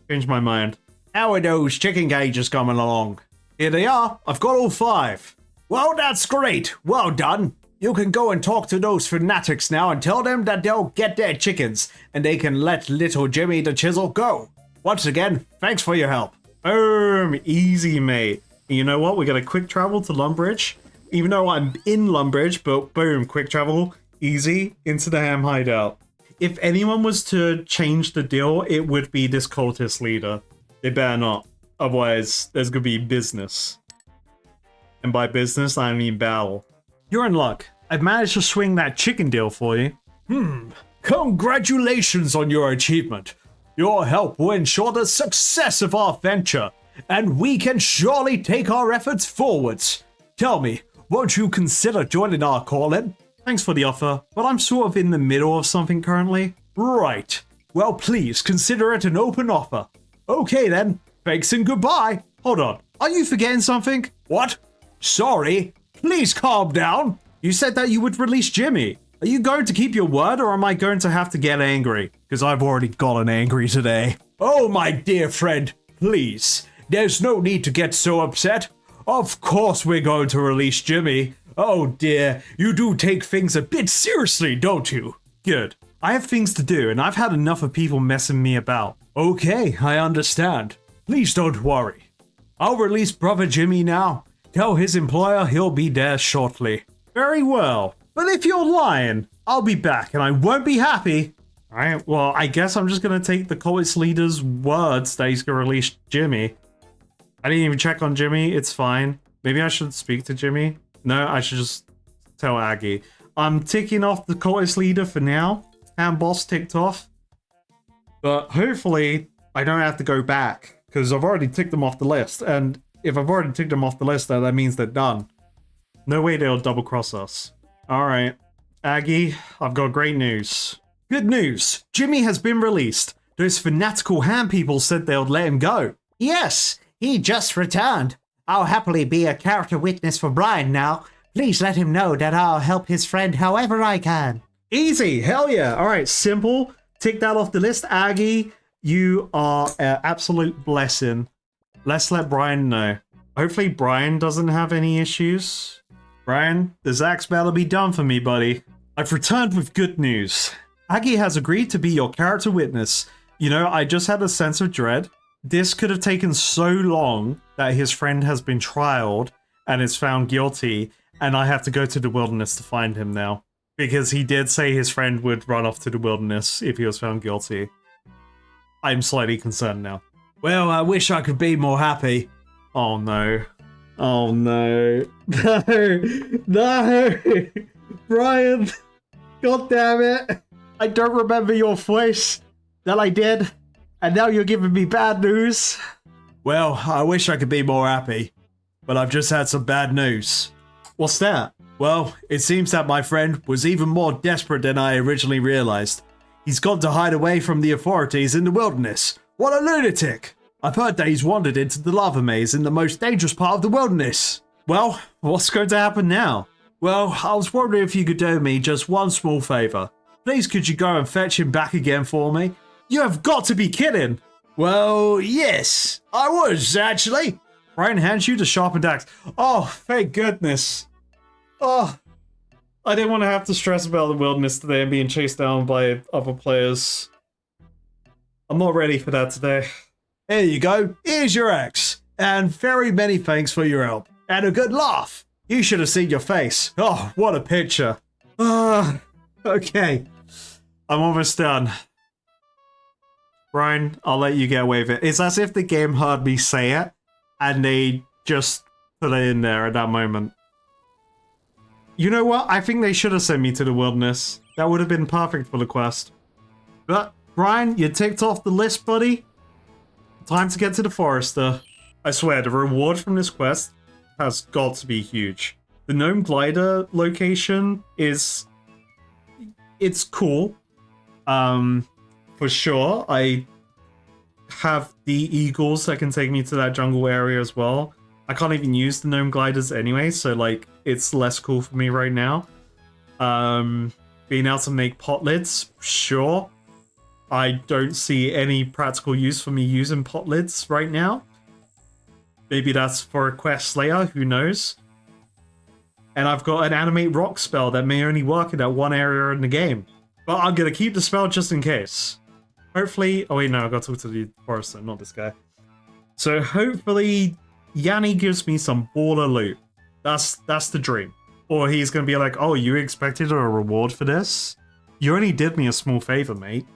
Changed my mind. How are those chicken cages coming along? Here they are. I've got all 5. Well, that's great. Well done. You can go and talk to those fanatics now and tell them that they'll get their chickens and they can let little Jimmy the Chisel go. Once again, thanks for your help. Boom. Easy, mate. And you know what? We're going to quick travel to Lumbridge. Even though I'm in Lumbridge, but boom, quick travel. Easy. Into the ham hideout. If anyone was to change the deal, it would be this cultist leader. They better not. Otherwise, there's going to be business. And by business, I mean battle. You're in luck. I've managed to swing that chicken deal for you. Congratulations on your achievement. Your help will ensure the success of our venture, and we can surely take our efforts forwards. Tell me, won't you consider joining our call-in? Thanks for the offer, but I'm sort of in the middle of something currently. Right. Well, please consider it an open offer. Okay then. Thanks and goodbye. Hold on. Are you forgetting something? What? Sorry. Please calm down. You said that you would release Jimmy. Are you going to keep your word, or am I going to have to get angry? Because I've already gotten angry today. Oh, my dear friend. Please. There's no need to get so upset. Of course we're going to release Jimmy. Oh dear, you do take things a bit seriously, don't you? Good. I have things to do, and I've had enough of people messing me about. Okay, I understand. Please don't worry. I'll release Brother Jimmy now. Tell his employer he'll be there shortly. Very well. But if you're lying, I'll be back, and I won't be happy. Alright, well, I guess I'm just gonna take the cultist leader's words that he's gonna release Jimmy. I didn't even check on Jimmy, it's fine. Maybe I should speak to Jimmy? No, I should just tell Aggie. I'm ticking off the cultist leader for now. And boss ticked off. But hopefully, I don't have to go back. Because I've already ticked them off the list. And if I've already ticked them off the list, then that means they're done. No way they'll double cross us. Alright. Aggie, I've got great news. Good news! Jimmy has been released. Those fanatical ham people said they'll let him go. Yes, he just returned. I'll happily be a character witness for Brian now. Please let him know that I'll help his friend however I can. Easy, hell yeah. Alright, simple. Tick that off the list. Aggie, you are an absolute blessing. Let's let Brian know. Hopefully Brian doesn't have any issues. Brian, the Zach's better be done for me, buddy. I've returned with good news. Aggie has agreed to be your character witness. You know, I just had a sense of dread. This could have taken so long that his friend has been trialed and is found guilty, and I have to go to the wilderness to find him now. Because he did say his friend would run off to the wilderness if he was found guilty. I'm slightly concerned now. Well, I wish I could be more happy. Oh no. Oh no. No! No! Brian! God damn it! I don't remember your voice that I did, and now you're giving me bad news. Well, I wish I could be more happy, but I've just had some bad news. What's that? Well, it seems that my friend was even more desperate than I originally realized. He's gone to hide away from the authorities in the wilderness. What a lunatic! I've heard that he's wandered into the lava maze in the most dangerous part of the wilderness. Well, what's going to happen now? Well, I was wondering if you could do me just one small favor. Please could you go and fetch him back again for me? You have got to be kidding! Well, yes, I was, actually. Brian hands you the sharpened axe. Oh, thank goodness. Oh, I didn't want to have to stress about the wilderness today and being chased down by other players. I'm not ready for that today. Here you go. Here's your axe. And very many thanks for your help. And a good laugh. You should have seen your face. Oh, what a picture. Okay. I'm almost done. Brian, I'll let you get away with it. It's as if the game heard me say it, and they just put it in there at that moment. You know what? I think they should have sent me to the wilderness. That would have been perfect for the quest. But, Brian, you ticked off the list, buddy. Time to get to the forester. I swear, the reward from this quest has got to be huge. The Gnome Glider location is... it's cool. For sure. I have the eagles that can take me to that jungle area as well. I can't even use the Gnome Gliders anyway, so like, it's less cool for me right now. Being able to make pot lids, sure. I don't see any practical use for me using pot lids right now. Maybe that's for a quest later, who knows? And I've got an animate rock spell that may only work in that one area in the game. But I'm gonna keep the spell just in case. Hopefully... oh wait, no, I gotta talk to the forester, not this guy. So hopefully Yanni gives me some baller loot. That's the dream. Or he's gonna be like, oh, you expected a reward for this? You only did me a small favor, mate.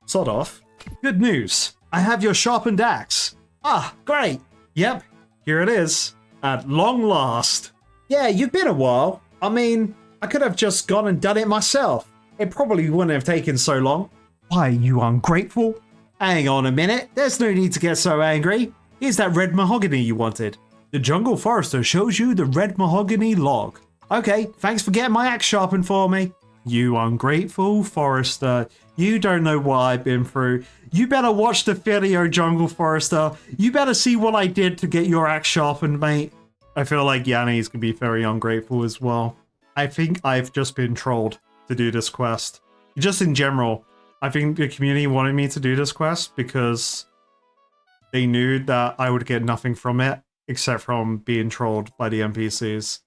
Sort of. Good news. I have your sharpened axe. Ah, great. Yep, here it is. At long last. Yeah, you've been a while. I mean, I could have just gone and done it myself. It probably wouldn't have taken so long. Why, you ungrateful? Hang on a minute. There's no need to get so angry. Here's that red mahogany you wanted. The jungle forester shows you the red mahogany log. Okay, thanks for getting my axe sharpened for me. You ungrateful forester. You don't know what I've been through. You better watch the video, Jungle Forester. You better see what I did to get your axe sharpened, mate. I feel like Yanni's gonna be very ungrateful as well. I think I've just been trolled to do this quest. Just in general, I think the community wanted me to do this quest because they knew that I would get nothing from it except from being trolled by the NPCs.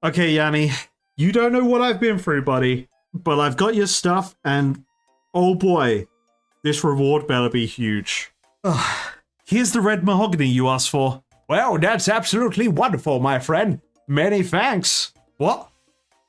Okay, Yanni, you don't know what I've been through, buddy, but I've got your stuff and oh boy, this reward better be huge. Here's the red mahogany you asked for. Well, that's absolutely wonderful, my friend. Many thanks. What?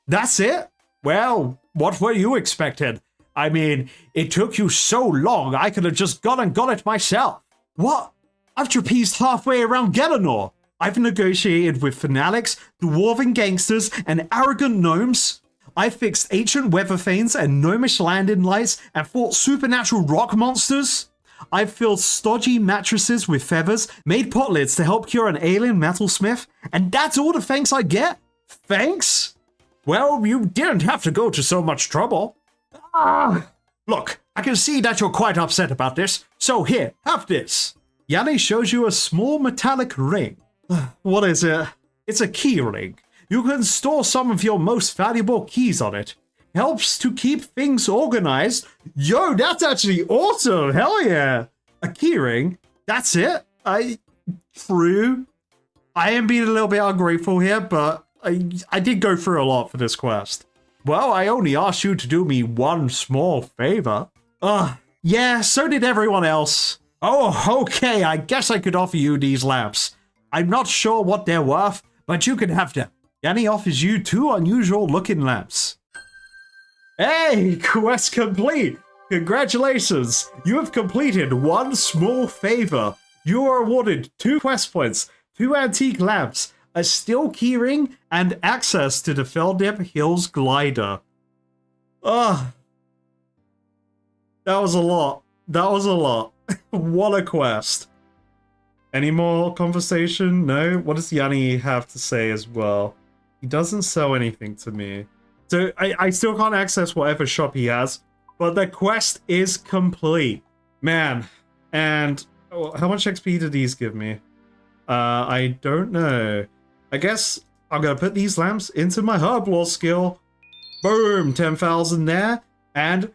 That's it? Well, what were you expecting? I mean, it took you so long, I could have just gone and got it myself. What? I've trapezed halfway around Gelanor. I've negotiated with fanatics, dwarven gangsters, and arrogant gnomes. I fixed ancient weather vanes and gnomish landing lights and fought supernatural rock monsters. I've filled stodgy mattresses with feathers, made pot lids to help cure an alien metalsmith, and that's all the thanks I get? Thanks? Well, you didn't have to go to so much trouble. Look, I can see that you're quite upset about this, so here, have this. Yanni shows you a small metallic ring. What is it? It's a key ring. You can store some of your most valuable keys on it. Helps to keep things organized. Yo, that's actually awesome! Hell yeah! A key ring? That's it? True. I am being a little bit ungrateful here, but I did go through a lot for this quest. Well, I only asked you to do me one small favor. Yeah, so did everyone else. Oh, okay, I guess I could offer you these lamps. I'm not sure what they're worth, but you can have them. Yanni offers you 2 unusual looking lamps. Hey, quest complete! Congratulations! You have completed one small favor. You are awarded 2 quest points, 2 antique lamps, a steel keyring, and access to the Feldip Hills glider. That was a lot. That was a lot. What a quest. Any more conversation? No? What does Yanni have to say as well? He doesn't sell anything to me. So I still can't access whatever shop he has, but the quest is complete. Man. And how much XP did these give me? I don't know. I guess I'm going to put these lamps into my herb lore skill. Boom, 10,000 there. And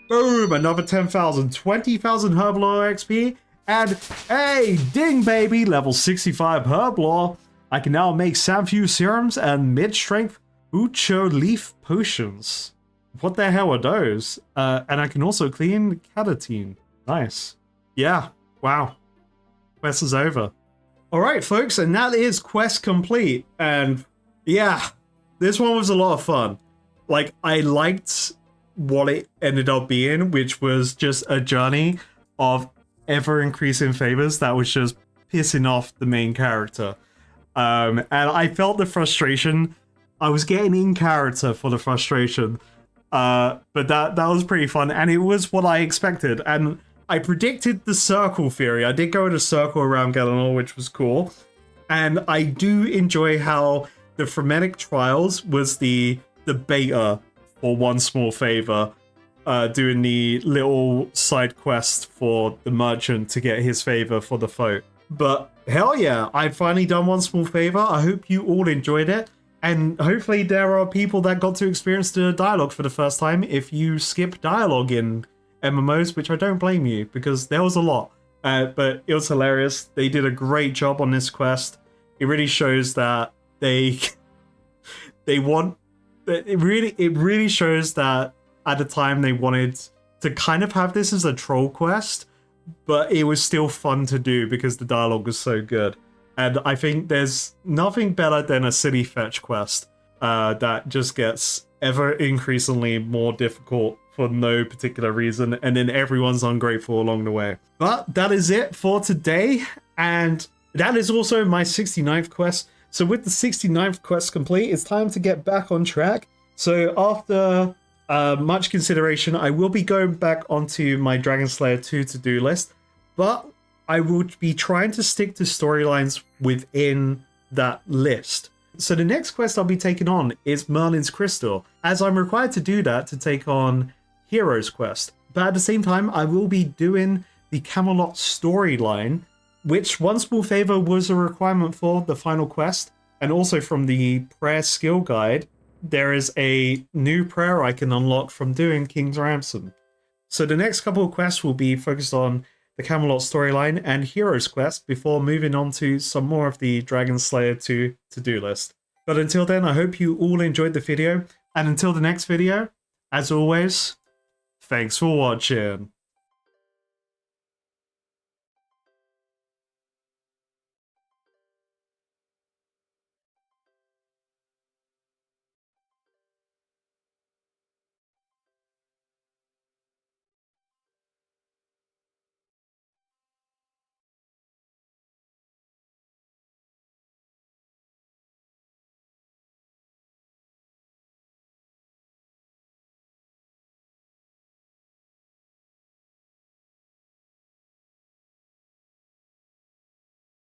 boom, another 10,000. 20,000 herb lore XP. And hey, ding baby, level 65 herb lore. I can now make Samfew serums and mid-strength Ucho leaf potions. What the hell are those? And I can also clean Catatine. Nice. Yeah, wow. Quest is over. Alright folks, and that is quest complete. And yeah, this one was a lot of fun. Like, I liked what it ended up being, which was just a journey of ever-increasing favors that was just pissing off the main character. And I felt the frustration. I was getting in character for the frustration. But that was pretty fun, and it was what I expected. And I predicted the circle theory. I did go in a circle around Galanor, which was cool. And I do enjoy how the Frenetic Trials was the beta for One Small Favour, doing the little side quest for the merchant to get his favour for the vote. But hell yeah, I've finally done One Small Favour. I hope you all enjoyed it. And hopefully there are people that got to experience the dialogue for the first time if you skip dialogue in MMOs, which I don't blame you, because there was a lot. But it was hilarious. They did a great job on this quest. It really shows that they want... It really shows that at the time they wanted to kind of have this as a troll quest, but it was still fun to do because the dialogue was so good. And I think there's nothing better than a city fetch quest that just gets ever increasingly more difficult for no particular reason, and then everyone's ungrateful along the way. But that is it for today, and that is also my 69th quest. So with the 69th quest complete, it's time to get back on track. So after much consideration, I will be going back onto my Dragon Slayer 2 to-do list, but I will be trying to stick to storylines within that list. So the next quest I'll be taking on is Merlin's Crystal, as I'm required to do that to take on Hero's Quest. But at the same time, I will be doing the Camelot storyline, which One Small Favour was a requirement for the final quest, and also from the prayer skill guide, there is a new prayer I can unlock from doing King's Ransom. So the next couple of quests will be focused on the Camelot storyline and Hero's Quest before moving on to some more of the Dragon Slayer 2 to-do list. But until then, I hope you all enjoyed the video, and until the next video, as always, thanks for watching.